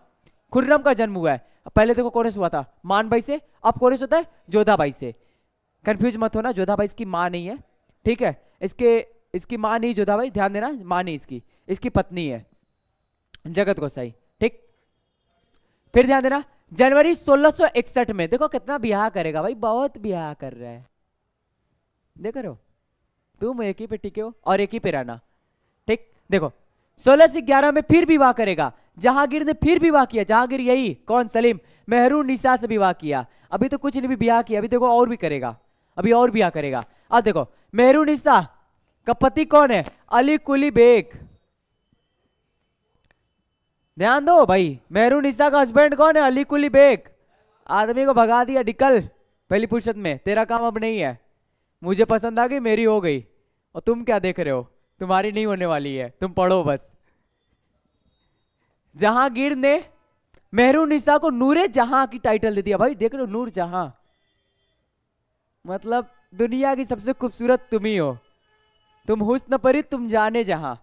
खुर्रम का जन्म हुआ है। पहले देखो कौन से हुआ था? मानबाई से। अब कौन से होता है? जोधाबाई से। कंफ्यूज मत होना, जोधाबाई इसकी मां नहीं है। ठीक है, इसकी मां नहीं जोधाबाई, ध्यान देना, मां नहीं इसकी, इसकी पत्नी है जगत गोसाई। ठीक, फिर ध्यान देना, जनवरी 1661 में, देखो कितना ब्याह करेगा भाई, बहुत ब्याह कर रहा है। देख रहे हो, तुम एक ही पे टिके हो और एक ही पे रहना। ठीक, देखो 1611 में फिर विवाह करेगा। जहांगीर ने फिर विवाह किया। जहांगीर यही कौन? सलीम। मेहरू निसा से विवाह किया। अभी तो कुछ नहीं भी ब्याह किया, अभी देखो और भी करेगा, अभी और ब्याह करेगा। अब देखो मेहरू निसा का पति कौन है? अली कुली बेग। ध्यान दो भाई, मेहरू निसा का हस्बैंड कौन है? अली कुली बेग। आदमी को भगा दिया, निकल पहली फुर्सत में, तेरा काम अब नहीं है। मुझे पसंद आ गई, मेरी हो गई, और तुम क्या देख रहे हो? तुम्हारी नहीं होने वाली है, तुम पढ़ो बस। जहांगीर ने मेहरू निसा को नूरे जहां की टाइटल दे दिया। भाई देख रहे हो, नूर जहां, मतलब दुनिया की सबसे खूबसूरत तुम ही हो, तुम हुस्न परी तुम जाने जहां।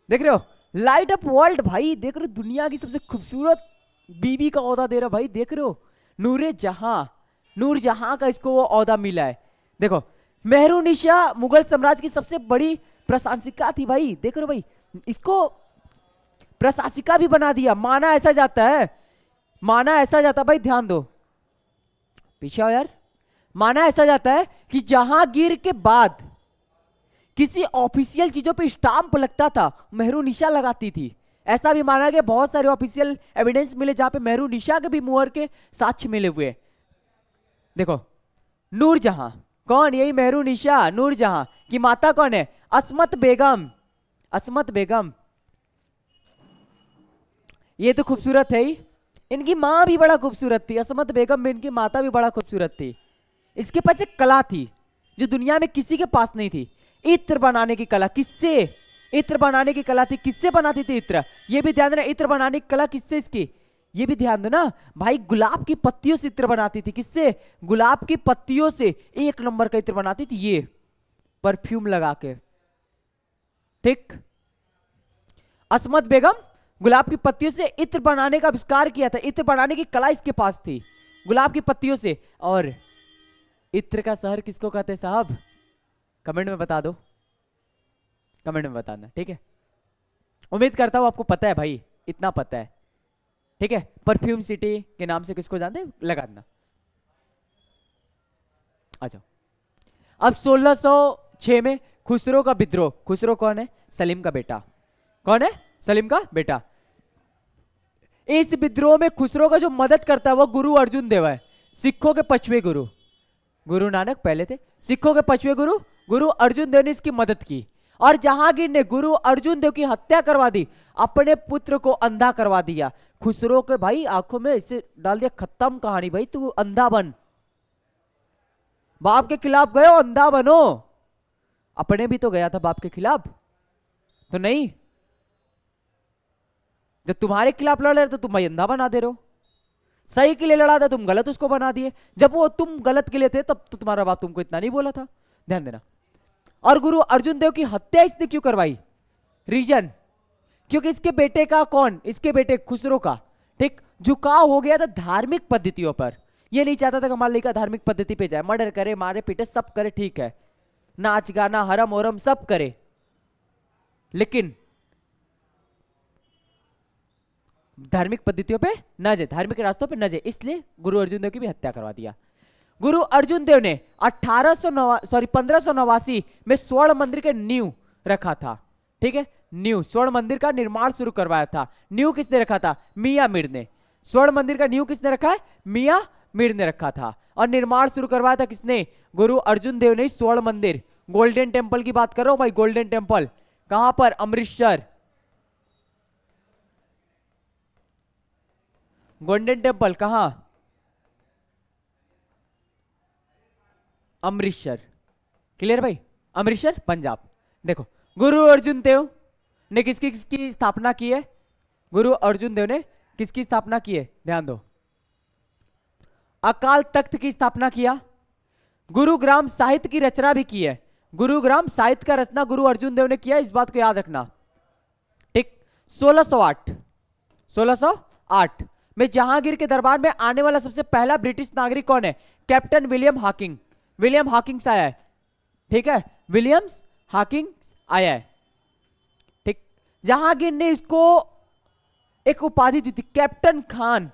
देख रहे हो, लाइट अप वर्ल्ड भाई, देख रहे हो दुनिया की सबसे खूबसूरत बीबी का ओहदा दे रहा भाई। देख रहे हो, नूरे जहां, नूर जहां का इसको वो ओहदा मिला है। देखो मेहरू निसा मुगल साम्राज्य की सबसे बड़ी प्रशासिका थी भाई। देख रहे हो भाई, इसको प्रशासिका भी बना दिया। माना ऐसा जाता है, माना ऐसा जाता भाई, ध्यान दो पीछे आओ यार। माना ऐसा जाता है कि जहांगीर के बाद किसी ऑफिशियल चीजों पे स्टाम्प लगता था, मेहरू निसा लगाती थी। ऐसा भी माना गया, बहुत सारे ऑफिशियल एविडेंस मिले जहां पे मेहरुनिशा के भी मुहर के साक्ष्य मिले हुए। देखो नूरजहां, कौन? यही मेहरुनिशा नूरजहां की माता कौन है? असमत बेगम। असमत बेगम, ये तो खूबसूरत है ही। इनकी माँ भी बड़ा खूबसूरत थी, असमत बेगम में इनकी माता भी बड़ा खूबसूरत थी। इसके पास एक कला थी जो दुनिया में किसी के पास नहीं थी, इत्र बनाने की कला। किससे? इत्र बनाने की कला थी। किससे बनाती थी इत्र? ये भी ध्यान देना, इत्र बनाने की कला किससे इसकी, ये भी ध्यान दो ना भाई। गुलाब की पत्तियों से इत्र बनाती थी। किससे? गुलाब की पत्तियों से एक नंबर का इत्र बनाती थी, ये परफ्यूम लगा के। ठीक, असमत बेगम गुलाब की पत्तियों से इत्र बनाने का आविष्कार किया था। इत्र बनाने की कला इसके पास थी गुलाब की पत्तियों से। और इत्र का शहर किसको कहते हैं साहब? कमेंट में बता दो, कमेंट में बताना, ठीक है। उम्मीद करता हूं आपको पता है भाई, इतना पता है, ठीक है। परफ्यूम सिटी के नाम से किसको जानते हैं? लगा देना। आ जाओ। अब 1606 में खुसरो का विद्रोह। खुसरो कौन है? सलीम का बेटा। कौन है? सलीम का बेटा। इस विद्रोह में खुसरो का जो मदद करता है वो गुरु अर्जुन देव है। सिखों के पांचवें गुरु, गुरु नानक पहले थे, सिखों के पांचवें गुरु गुरु अर्जुन देव ने इसकी मदद की। और जहांगीर ने गुरु अर्जुन देव की हत्या करवा दी, अपने पुत्र को अंधा करवा दिया। खुसरो के भाई आंखों में इसे डाल दिया, खत्म कहानी भाई, तू अंधा बन, बाप के खिलाफ गए हो, अंधा बनो। अपने भी तो गया था बाप के खिलाफ, तो नहीं? जब तुम्हारे खिलाफ लड़ रहे तो तुम भाई अंधा बना दे रहे हो। सही के लिए लड़ा था, तुम गलत उसको बना दिए। जब वो तुम गलत के लिए थे तब तो तुम्हारा बाप तुमको इतना नहीं बोला था, ध्यान देना। और गुरु अर्जुन देव की हत्या इसने क्यों करवाई? रीजन, क्योंकि इसके बेटे का, कौन? इसके बेटे खुसरो का, ठीक, झुकाव हो गया था धार्मिक पद्धतियों पर। ये नहीं चाहता था कि हमारा लड़का धार्मिक पद्धति पे जाए, मर्डर करे, मारे पीटे सब करे, ठीक है, नाच गाना हरम ओरम सब करे, लेकिन धार्मिक पद्धतियों पे न जाए, धार्मिक रास्तों पे न जाए, इसलिए गुरु अर्जुन देव की भी हत्या करवा दिया। गुरु अर्जुन देव ने 1589 में स्वर्ण मंदिर के नींव रखा था, ठीक है, नींव, स्वर्ण मंदिर का निर्माण शुरू करवाया था। नींव किसने रखा था? मियां मीर ने। स्वर्ण मंदिर का नींव किसने रखा है? मियां मीर ने रखा था। और निर्माण शुरू करवाया था किसने? गुरु अर्जुन देव ने। स्वर्ण मंदिर, गोल्डन टेम्पल की बात कर रहा हूं भाई, गोल्डन टेम्पल कहां पर? अमृतसर। गोल्डन टेम्पल कहां? अमृतसर। क्लियर भाई? अमृतसर पंजाब। देखो गुरु अर्जुन देव ने किसकी किसकी स्थापना की है? गुरु अर्जुन देव ने किसकी स्थापना की है? ध्यान दो, अकाल तख्त की स्थापना किया, गुरु ग्राम साहित्य की रचना भी की है। गुरु ग्राम साहित्य का रचना गुरु अर्जुन देव ने किया, इस बात को याद रखना, ठीक। 1608 में जहांगीर के दरबार में आने वाला सबसे पहला ब्रिटिश नागरिक कौन है? Captain William Hawking. William Hawkins आया है, ठीक है, विलियम्स हॉकिंग्स आया है, ठीक। जहांगीर ने इसको एक उपाधि दी थी, कैप्टन खान,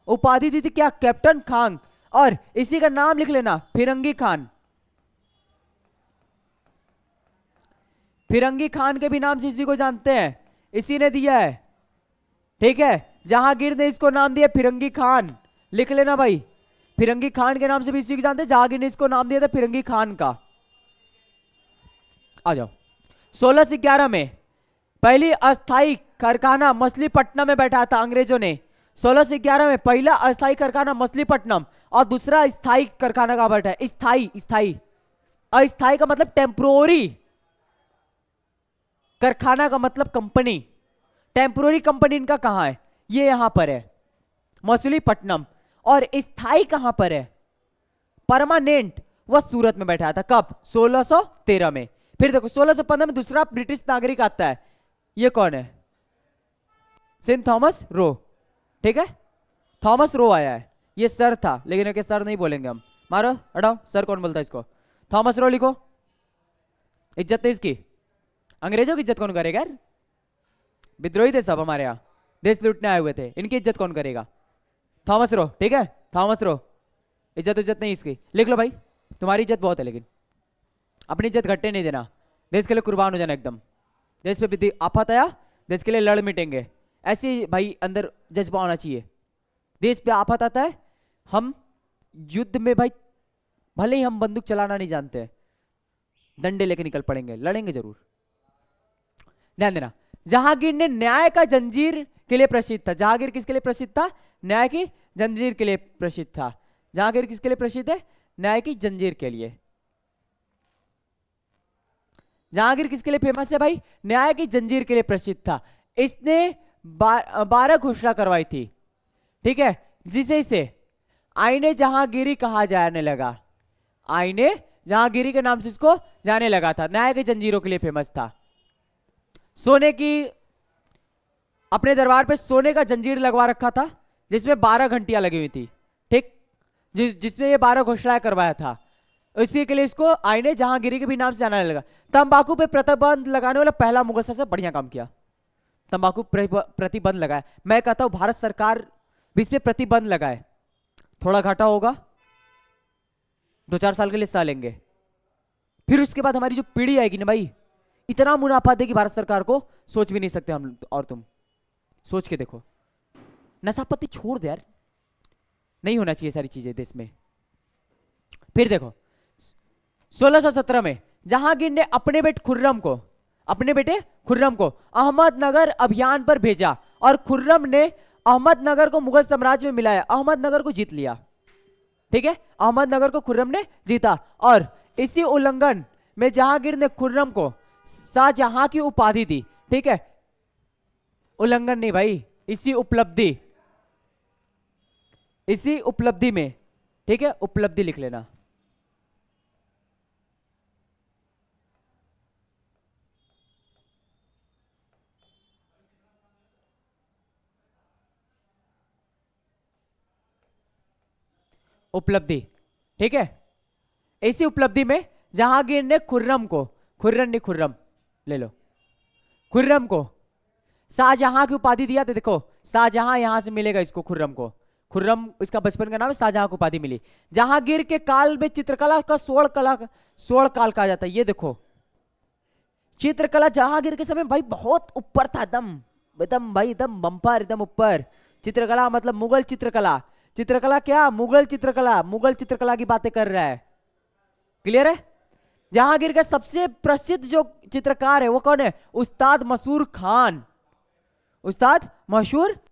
उपाधि दी थी क्या? कैप्टन खान। और इसी का नाम लिख लेना, फिरंगी खान। फिरंगी खान के भी नाम से इसी को जानते हैं, इसी ने दिया है, ठीक है। जहांगीर ने इसको नाम दिया फिरंगी खान, लिख लेना भाई, फिरंगी खान के नाम से भी इसी को जानते हैं। जहांगीर ने इसको नाम दिया था फिरंगी खान का। आ जाओ। 1611 में पहली अस्थाई कारखाना मछलीपट्टनम में बैठा था अंग्रेजों ने। 1611 में पहला अस्थाई कारखाना मछलीपट्टनम और दूसरा स्थायी कारखाना का बैठा है। स्थायी, स्थायी, अस्थाई का मतलब टेम्पोररी, कारखाना का मतलब कंपनी, टेम्पोररी कंपनी इनका कहां है? ये यहां पर है मछलीपट्टनम। और स्थायी कहां पर है? परमानेंट, वह सूरत में बैठा था। कब? 1613 में। फिर देखो 1615 में दूसरा ब्रिटिश नागरिक आता है, ये कौन है? सेंट थॉमस रो, ठीक है, थॉमस रो आया है। ये सर था, लेकिन क्या सर नहीं बोलेंगे हम, मारो हटाओ, सर कौन बोलता है इसको? थॉमस रो लिखो, इज्जत है इसकी। अंग्रेजों की इज्जत कौन करेगा यार? विद्रोही थे सब हमारे यहाँ, देश लूटने आए हुए थे, इनकी इज्जत कौन करेगा? थॉमस रो, ठीक है, थॉमस रो। इज्जत नहीं इसकी, लिख लो भाई, तुम्हारी इज्जत बहुत है, लेकिन अपनी इज्जत घटने नहीं देना, देश के लिए कुर्बान हो जाना एकदम। देश पे भी आफत आया देश के लिए लड़ मिटेंगे, ऐसे ही भाई अंदर जज्बा होना चाहिए। देश पे आफत आता है, हम युद्ध में भाई भले ही हम बंदूक चलाना नहीं जानते हैं, डंडे लेके निकल पड़ेंगे, लड़ेंगे जरूर। ध्यान देना, जहांगीर ने न्याय का जंजीर के लिए प्रसिद्ध था। जहांगीर किसके लिए प्रसिद्ध था? न्याय की जंजीर के लिए प्रसिद्ध था। जहांगीर किसके लिए प्रसिद्ध है? न्याय की जंजीर के लिए। जहांगीर किसके लिए फेमस है भाई? न्याय की जंजीर के लिए प्रसिद्ध था। इसने 12 घोषणा करवाई थी, ठीक है, जिसे इसे आईने जहांगीरी कहा जाने लगा। आईने जहांगीरी के नाम से इसको जाने लगा था। न्याय की जंजीरों के लिए फेमस था। सोने की, अपने दरबार पे सोने का जंजीर लगवा रखा था जिसमें 12 घंटियां लगी हुई थी, ठीक, जिसमें ये 12 घोषणाएं करवाया था। इसी के लिए इसको आईने जहांगीरी के भी नाम से जाना लगा। तंबाकू पे प्रतिबंध लगाने वाला पहला मुगल शासक, बढ़िया काम किया, तंबाकू प्रतिबंध लगाया। मैं कहता हूं भारत सरकार भी इस पे प्रतिबंध लगाए, थोड़ा घाटा होगा, 2-4 साल के लिए सह लेंगे, फिर उसके बाद हमारी जो पीढ़ी आएगी ना भाई, इतना मुनाफा देगी भारत सरकार को, सोच भी नहीं सकते हम और तुम। सोच के देखो, नशापत्ती छोड़ दे यार, नहीं होना चाहिए सारी चीजें देश में। फिर देखो 1617 में जहांगीर ने अपने बेटे खुर्रम को अहमदनगर अभियान पर भेजा और खुर्रम ने अहमदनगर को मुगल साम्राज्य में मिलाया, अहमदनगर को जीत लिया, ठीक है, अहमदनगर को खुर्रम ने जीता। और इसी उल्लंघन में जहांगीर ने खुर्रम को शाहजहां की उपाधि दी, ठीक है, उल्लंघन नहीं भाई, इसी उपलब्धि में, ठीक है, उपलब्धि लिख लेना। उपलब्धि, ठीक है, इसी उपलब्धि में जहांगीर ने खुर्रम ले लो, खुर्रम को शाहजहां की उपाधि दिया। तो देखो शाहजहां यहां से मिलेगा इसको, खुर्रम इसका बचपन का नाम है, शाहजहां को उपाधि मिली। जहांगीर के काल में चित्रकला का स्वर्ण काल कहा जाता है। ये देखो चित्रकला जहांगीर के समय भाई बहुत ऊपर था, एकदम भाई, एकदम बम्पर, एकदम ऊपर। चित्रकला मतलब मुगल चित्रकला, चित्रकला क्या? मुगल चित्रकला की बातें कर रहा है, क्लियर है? जहांगीर का सबसे प्रसिद्ध जो चित्रकार है वो कौन है? उस्ताद मशहूर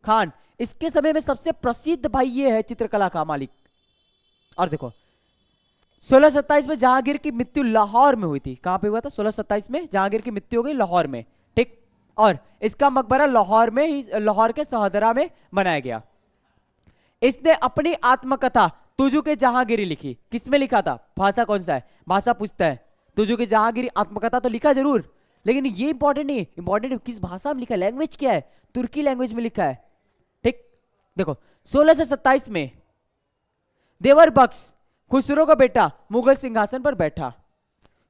खान। इसके समय में सबसे प्रसिद्ध भाई ये है चित्रकला का मालिक। और देखो 1627 में जहांगीर की मृत्यु लाहौर में हुई थी। कहां पे हुआ था? 1627 में जहांगीर की मृत्यु हो गई लाहौर में, ठीक। और इसका मकबरा लाहौर के सहदरा में बनाया गया। इसने अपनी आत्मकथा तुजु के जहांगीरी लिखी। किसमें लिखा था? भाषा कौन सा है? भाषा पूछता है। तुजु की जहांगीरी आत्मकथा तो लिखा जरूर, लेकिन ये इंपॉर्टेंट नहीं, इंपॉर्टेंट किस भाषा में लिखा है, लैंग्वेज क्या है? तुर्की लैंग्वेज में लिखा है, ठीक। देखो 1627 में देवर बख्श खुसरो का बेटा मुगल सिंहासन पर बैठा।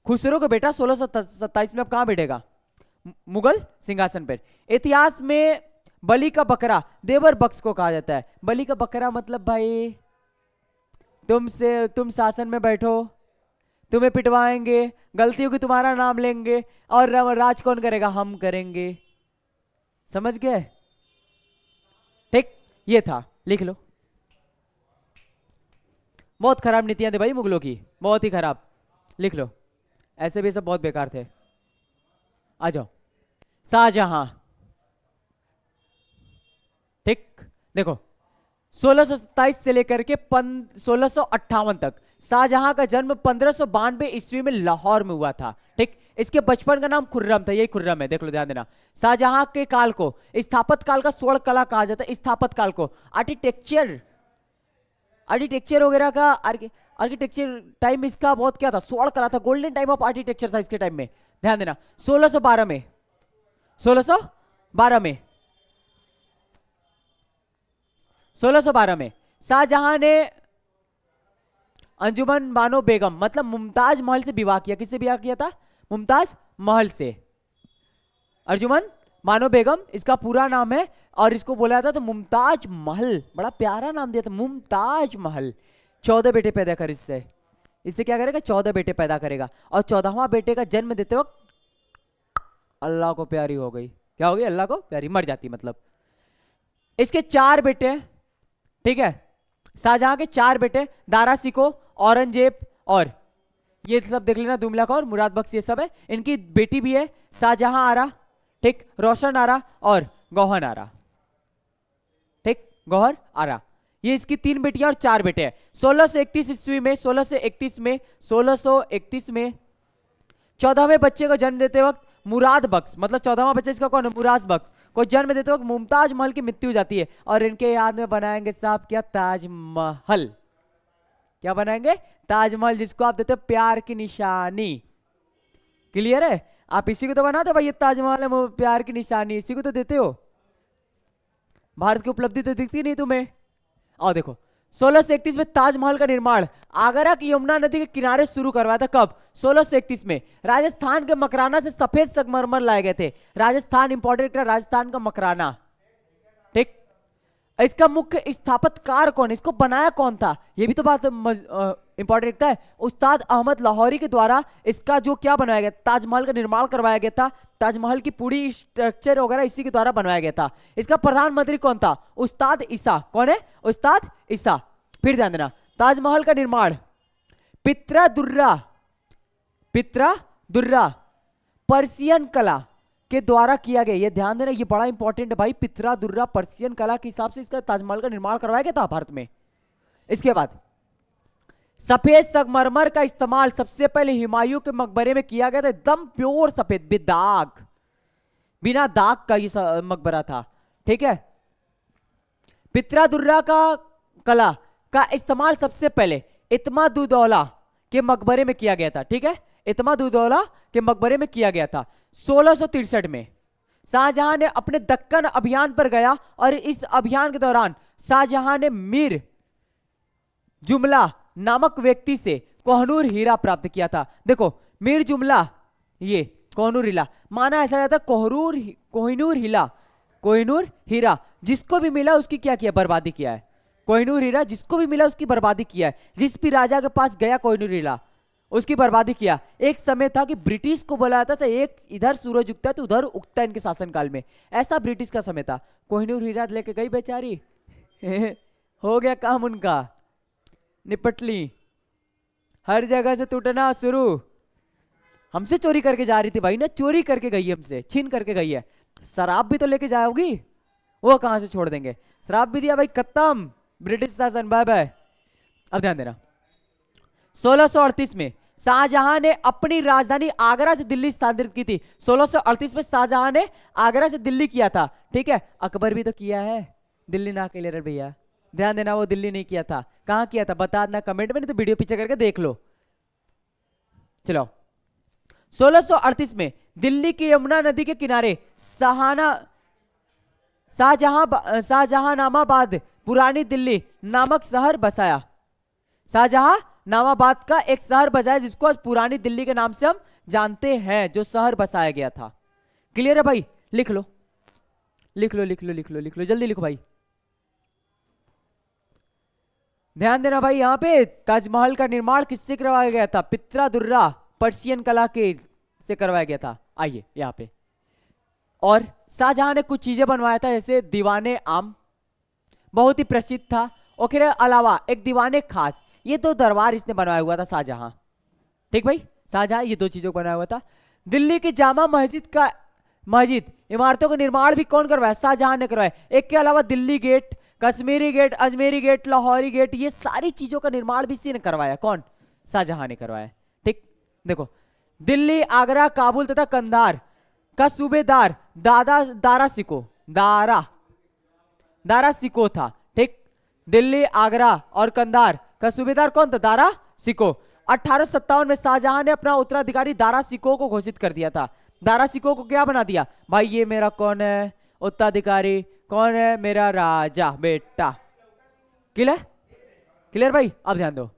खुसरो का बेटा 1627 में अब कहां बैठेगा? मुगल सिंहासन पर। इतिहास में बलि का बकरा देवर बख्श को कहा जाता है। बलि का बकरा मतलब भाई तुम शासन में बैठो, तुम्हें पिटवाएंगे, गलती होगी तुम्हारा नाम लेंगे, और राज कौन करेगा? हम करेंगे। समझ गए? ठीक, ये था, लिख लो। बहुत खराब नीतियां थी भाई मुगलों की, बहुत ही खराब, लिख लो। ऐसे भी सब बहुत बेकार थे। आ जाओ शाहजहां, ठीक। देखो 1627 से लेकर के 1658 तक शाहजहां का जन्म 1592 ईस्वी में लाहौर में हुआ था, ठीक। इसके बचपन का नाम खुर्रम था, यही खुर्रम है, देख लो, ध्यान देना। शाहजहां के काल को स्थापत्य काल का स्वर्ण कला कहा जाता है। स्थापत्य काल को आर्किटेक्चर वगैरह का, आर्किटेक्चर टाइम इसका बहुत क्या था? स्वर्ण कला था, गोल्डन टाइम ऑफ आर्किटेक्चर था इसके टाइम में, ध्यान देना। 1612 में शाहजहां ने अंजुमन बानो बेगम मतलब मुमताज महल से विवाह किया। किससे विवाह किया था? मुमताज महल से। अंजुमन बानो बेगम इसका पूरा नाम है, और इसको बोला जाता तो मुमताज महल, बड़ा प्यारा नाम दिया था, मुमताज महल। 14 बेटे पैदा कर, इससे क्या करेगा? 14 बेटे पैदा करेगा। और 14वां बेटे का जन्म देते वक्त अल्लाह को प्यारी हो गई, क्या होगी, अल्लाह को प्यारी, मर जाती मतलब। इसके 4 बेटे हैं, ठीक है, शाहजहां के 4 बेटे, दारा सिको, औरंगजेब, और ये सब देख लेना, दुमला कौर, मुराद बख्श, ये सब है। इनकी बेटी भी है, शाहजहां आरा, ठीक, रोशन आरा और गौहर आरा, ठीक, गौहर आरा। ये इसकी 3 बेटियां और 4 बेटे हैं। 1631 ईस्वी में 1631 में 14वें बच्चे को जन्म देते वक्त मुराद बख्श, मतलब 14वां बच्चा इसका कौन है, मुराद बख्श को जन्म देते वक्त मुमताज महल की मृत्यु हो जाती है, और इनके याद में बनाएंगे साहब क्या, ताजमहल। क्या बनाएंगे, ताजमहल, जिसको आप देते हो प्यार की निशानी। क्लियर है, आप इसी को तो बनाते भाई, ये ताजमहल है, प्यार की निशानी, इसी को तो देते हो। भारत की उपलब्धि तो दिखती नहीं तुम्हें। और देखो 1631 में ताजमहल का निर्माण आगरा की यमुना नदी के किनारे शुरू करवाया था। कब, 1631 में। राजस्थान के मकराना से सफेद संगमरमर लाए गए थे। राजस्थान इंपॉर्टेंट है, राजस्थान का मकराना, ठीक। इसका मुख्य स्थापत्यकार कौन, इसको बनाया कौन था, ये भी तो बात इंपॉर्टेंट है। उस्ताद अहमद लाहौरी के द्वारा इसका जो क्या बनाया गया, ताजमहल का निर्माण करवाया गया था। ताजमहल की पूरी स्ट्रक्चर वगैरह इसी के द्वारा बनवाया गया था। इसका प्रधानमंत्री कौन था, उस्ताद ईसा। कौन है, उस्ताद ईसा। फिर ध्यान देना, ताजमहल का निर्माण पित्रा दुर्रा पर्सियन कला के द्वारा किया गया। ये ध्यान देना, ये बड़ा इंपॉर्टेंट है भाई। पित्रा दुर्रा पर्सियन कला के हिसाब से इसका ताजमहल का निर्माण करवाया गया था भारत में। इसके बाद सफेद संगमरमर का इस्तेमाल सबसे पहले हुमायूं के मकबरे में किया गया था। एकदम प्योर सफेद, बेदाग, बिना दाग का ये मकबरा था, ठीक है। पित्रा दुर्रा का कला का इस्तेमाल सबसे पहले इत्मादुद्दौला के मकबरे में किया गया था, ठीक है। इत्मादुद्दौला के मकबरे में किया गया था। 1663 में शाहजहां ने अपने दक्कन अभियान पर गया, और इस अभियान के दौरान शाहजहां ने मीर जुमला नामक व्यक्ति से कोहनूर हीरा प्राप्त किया था। देखो मीर जुमला, ये कोहनूर हीरा, माना ऐसा जाता है कोहिनूर हीरा जिसको भी मिला उसकी क्या किया, बर्बादी किया है। कोहिनूर हीरा जिसको भी मिला उसकी बर्बादी किया है। जिस भी राजा के पास गया कोहिनूर हीरा उसकी बर्बादी किया। एक समय था कि ब्रिटिश को बोला जाता था, एक इधर सूरज उगता है तो उधर उगता है इनके शासनकाल में, ऐसा ब्रिटिश का समय था। कोहिनूर हीरा लेके गई बेचारी हो गया काम उनका, निपट ली। हर जगह से टूटना शुरू। हमसे चोरी करके जा रही थी भाई ना, चोरी करके गई है, हमसे छीन करके गई है। शराब भी तो लेके जाओगी, वो कहां से छोड़ देंगे। शराब भी दिया भाई, खत्म ब्रिटिश शासन, बाय बाय। अब ध्यान देना, 1638 में शाहजहां ने अपनी राजधानी आगरा से दिल्ली स्थानांतरित की थी। 1638 में शाहजहां ने आगरा से दिल्ली किया था, ठीक है। अकबर भी तो किया है, दिल्ली ना अकेले रहे भैया, ध्यान देना, वो दिल्ली नहीं किया था। कहां किया था बता देना कमेंट में, नहीं तो वीडियो पीछे करके देख लो। चलो 1638 में दिल्ली की यमुना नदी के किनारे शाहजहानाबाद पुरानी दिल्ली नामक शहर बसाया। शाहजहानाबाद का एक शहर बसाया जिसको आज पुरानी दिल्ली के नाम से हम जानते हैं, जो शहर बसाया गया था। क्लियर है भाई, लिख लो लिख लो लिख लो लिख लो लिख लो, जल्दी लिखो भाई। ध्यान देना भाई, यहां पे ताजमहल का निर्माण किससे करवाया गया था, पित्रा दुर्रा पर्शियन कला के से करवाया गया था। आइए यहां पे, और शाहजहां ने कुछ चीजें बनवाया था, जैसे दीवाने आम बहुत ही प्रसिद्ध था, और फिर अलावा एक दीवाने खास, ये 2 दरबार इसने बनवाया हुआ था शाहजहां, ठीक भाई। शाहजहां ये 2 चीजों को बनाया हुआ था। दिल्ली की जामा मस्जिद इमारतों का निर्माण भी कौन करवाया, शाहजहां ने करवाया। एक के अलावा Delhi Gate, Kashmiri Gate, Ajmeri Gate, Lahori Gate, ये सारी चीजों का निर्माण भी इसी ने करवाया। कौन, शाहजहां ने करवाया, ठीक। देखो दिल्ली, आगरा, काबुल तथा कंधार का सूबेदार दारा सिको था, ठीक। दिल्ली, आगरा और कंधार का सूबेदार कौन था, दारा सिको। 1857 में शाहजहां ने अपना उत्तराधिकारी दारा सिको को घोषित कर दिया था। दारा सिको को क्या बना दिया भाई, ये मेरा कौन है उत्तराधिकारी, कौन है मेरा राजा बेटा। क्लियर भाई। अब ध्यान दो,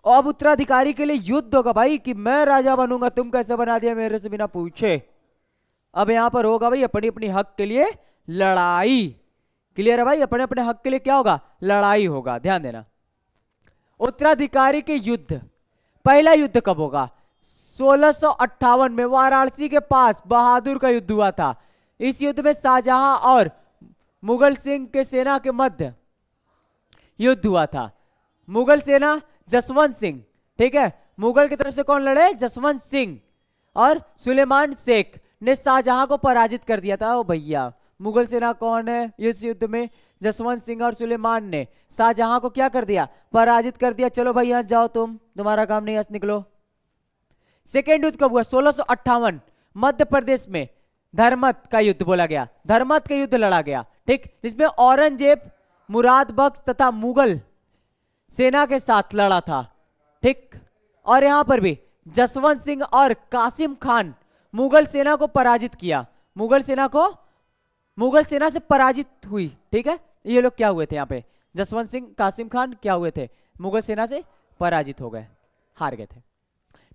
अब उत्तराधिकारी के लिए युद्ध होगा भाई, कि मैं राजा बनूंगा, तुम कैसे बना दिया मेरे से बिना पूछे। अब यहां पर होगा भाई अपनी अपनी हक के लिए लड़ाई। क्लियर है भाई, अपने अपने हक के लिए क्या होगा, लड़ाई होगा। ध्यान देना, उत्तराधिकारी के युद्ध, पहला युद्ध कब होगा, 1658 में वाराणसी के पास बहादुर का युद्ध हुआ था। इस युद्ध में शाहजहां और मुगल सिंह के सेना के मध्य युद्ध हुआ था। मुगल सेना जसवंत सिंह, ठीक है, मुगल की तरफ से कौन लड़े? जसवंत सिंह, और सुलेमान शेख ने शाहजहां को पराजित कर दिया था। ओ भैया, मुगल सेना कौन है इस युद्ध में? जसवंत सिंह और सुलेमान ने शाहजहां को क्या कर दिया? पराजित कर दिया। चलो भाई यहां जाओ, तुम्हारा काम नहीं, यहां निकलो। सेकेंड युद्ध कब हुआ? 1658 मध्य प्रदेश में धर्मत का युद्ध बोला गया, धर्मत का युद्ध लड़ा गया, ठीक, जिसमें औरंगजेब मुराद बख्श तथा मुगल सेना के साथ लड़ा था, ठीक। और यहां पर भी जसवंत सिंह और कासिम खान मुगल सेना को पराजित किया, मुगल सेना से पराजित हुई, ठीक है। ये लोग क्या हुए थे? यहाँ पे जसवंत सिंह, कासिम खान क्या हुए थे? मुगल सेना से पराजित हो गए, हार गए थे।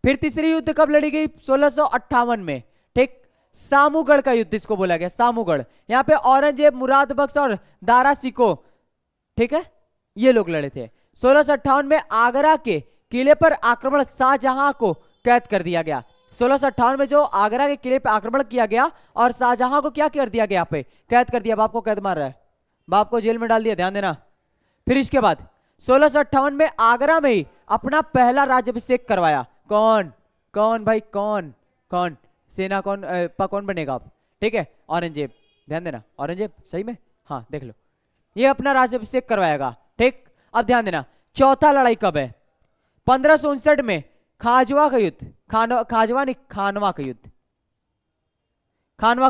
फिर तीसरी युद्ध कब लड़ी गई? 1658 में, ठीक, सामूगढ़ का युद्ध इसको बोला गया, सामूगढ़। यहाँ पे औरंगजेब, मुराद बख्श और दारा सिको, ठीक है, ये लोग लड़े थे। 1658 में आगरा के किले पर आक्रमण, शाहजहां को कैद कर दिया गया। 1658 में जो आगरा के किले पर आक्रमण किया गया और शाहजहां को क्या कर दिया गया? यहाँ पे कैद कर दिया, बाप को कैद मार रहा है, बाप को जेल में डाल दिया, ध्यान देना। फिर इसके बाद 1658 में आगरा में ही अपना पहला राज्याभिषेक करवाया। कौन भाई, कौन सेना कौन बनेगा अब? ठीक है, औरंगजेब, ध्यान देना, औरंगजेब, सही में, हाँ देख लो, ये अपना राज्याभिषेक करवाएगा, ठीक। अब ध्यान देना, चौथा लड़ाई कब है? 1559 में खाजवा का युद्ध, खानवा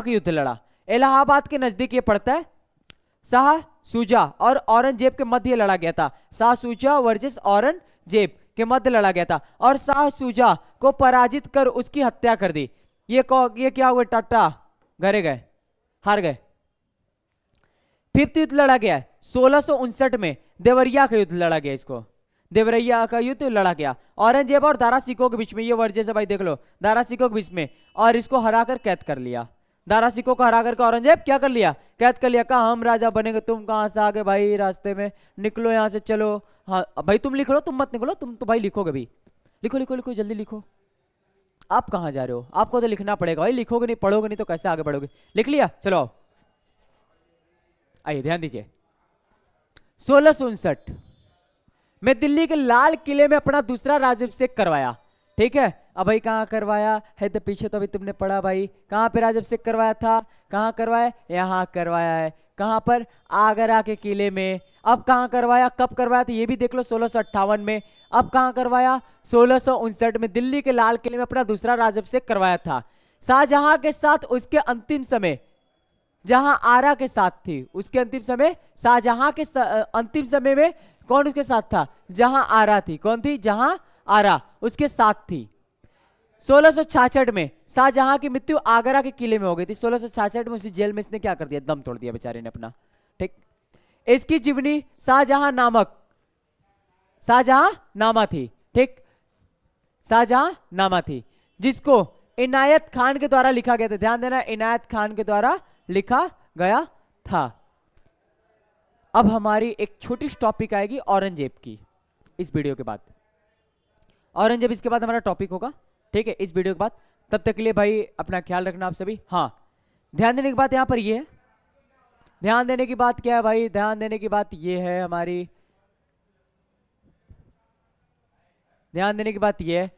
का युद्ध लड़ा। इलाहाबाद के नजदीक ये पड़ता है। शाह शुजा और औरंगजेब के मध्य लड़ा गया था, शाह शुजा वर्सेस औरंगजेब के मध्य लड़ा गया था, और शाह शुजा को पराजित कर उसकी हत्या कर दी। ये क्या हुए? टाटा, घरे गए, हार गए। फिफ्थ युद्ध लड़ा गया 1659 में, देवरिया का युद्ध लड़ा गया, इसको देवरिया का युद्ध लड़ा गया औरंगजेब और दारा सिको के बीच में। ये वर्जेस है भाई, देख लो, दारा सिको के बीच में, और इसको हराकर कैद कर लिया। दारा सिको को हरा करके औरंगजेब क्या कर लिया? कैद कर लिया। कहा हम राजा बनेंगे, तुम कहां से आगे भाई? रास्ते में निकलो यहाँ से, चलो। हाँ भाई तुम लिख लो, तुम मत निकलो, तुम तो भाई लिखोगे भी, लिखो जल्दी लिखो। आप कहाँ जा रहे हो? आपको तो लिखना पड़ेगा भाई, लिखोगे नहीं, पढ़ोगे नहीं तो कैसे आगे बढ़ोगे? लिख लिया, चलो आओ, आइए ध्यान दीजिए। 1659 में दिल्ली के लाल किले में अपना दूसरा राज्याभिषेक करवाया, ठीक है। अब भाई कहाँ करवाया है? तो पीछे तो अभी तुमने पढ़ा भाई, कहाँ पे राज्याभिषेक करवाया था? कहाँ करवाया? यहाँ करवाया है। कहाँ पर? आगरा के किले में। अब कहाँ करवाया, कब करवाया था ये भी देख लो, 1658 में। अब कहाँ करवाया? 1659 में दिल्ली के लाल किले में अपना दूसरा राज्याभिषेक करवाया था। शाहजहां के साथ उसके अंतिम समय, जहां आरा के साथ थी, उसके अंतिम समय, शाहजहां के अंतिम समय में कौन उसके साथ था? जहां आरा थी। कौन थी? जहां आरा उसके साथ थी। 1666 में शाहजहां की मृत्यु आगरा के किले में हो गई थी। 1666 में उसी जेल में इसने क्या कर दिया? दम तोड़ दिया बेचारे ने अपना, ठीक। इसकी जीवनी शाहजहां नामा थी, ठीक, शाहजहां नामा थी, जिसको इनायत खान के द्वारा लिखा गया था। ध्यान देना, इनायत खान के द्वारा लिखा गया था। अब हमारी एक छोटी टॉपिक आएगी औरंगजेब की इस वीडियो के बाद। औरंगजेब इसके बाद हमारा टॉपिक होगा, ठीक है, इस वीडियो के बाद। तब तक के लिए भाई अपना ख्याल रखना आप सभी। हाँ, ध्यान देने की बात यहां पर ये है, ध्यान देने की बात क्या है भाई? ध्यान देने की बात ये है हमारी, ध्यान देने की बात ये है,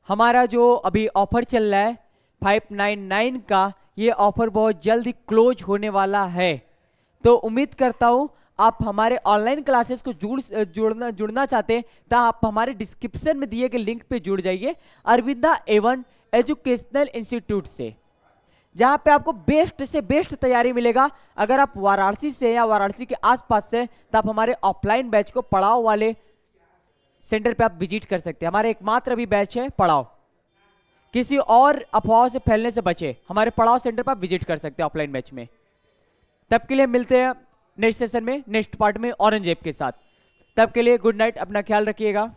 हमारा जो अभी ऑफर चल रहा है 599 का, ये ऑफर बहुत जल्दी क्लोज होने वाला है। तो उम्मीद करता हूं आप हमारे ऑनलाइन क्लासेस को जुड़ना चाहते हैं तो आप हमारे डिस्क्रिप्शन में दिए गए लिंक पे जुड़ जाइए, अरविंदा एवन एजुकेशनल इंस्टीट्यूट से, जहां पे आपको बेस्ट से बेस्ट तैयारी मिलेगा। अगर आप वाराणसी से या वाराणसी के आसपास से, तो आप हमारे ऑफलाइन बैच को पड़ाव वाले सेंटर पे आप विजिट कर सकते हैं। हमारे एकमात्र अभी बैच है पड़ाव, किसी और अफवाह से फैलने से बचे, हमारे पड़ाव सेंटर पर आप विजिट कर सकते हैं ऑफलाइन बैच में। तब के लिए मिलते हैं नेक्स्ट सेशन में, नेक्स्ट पार्ट में औरंगजेब के साथ। तब के लिए गुड नाइट, अपना ख्याल रखिएगा।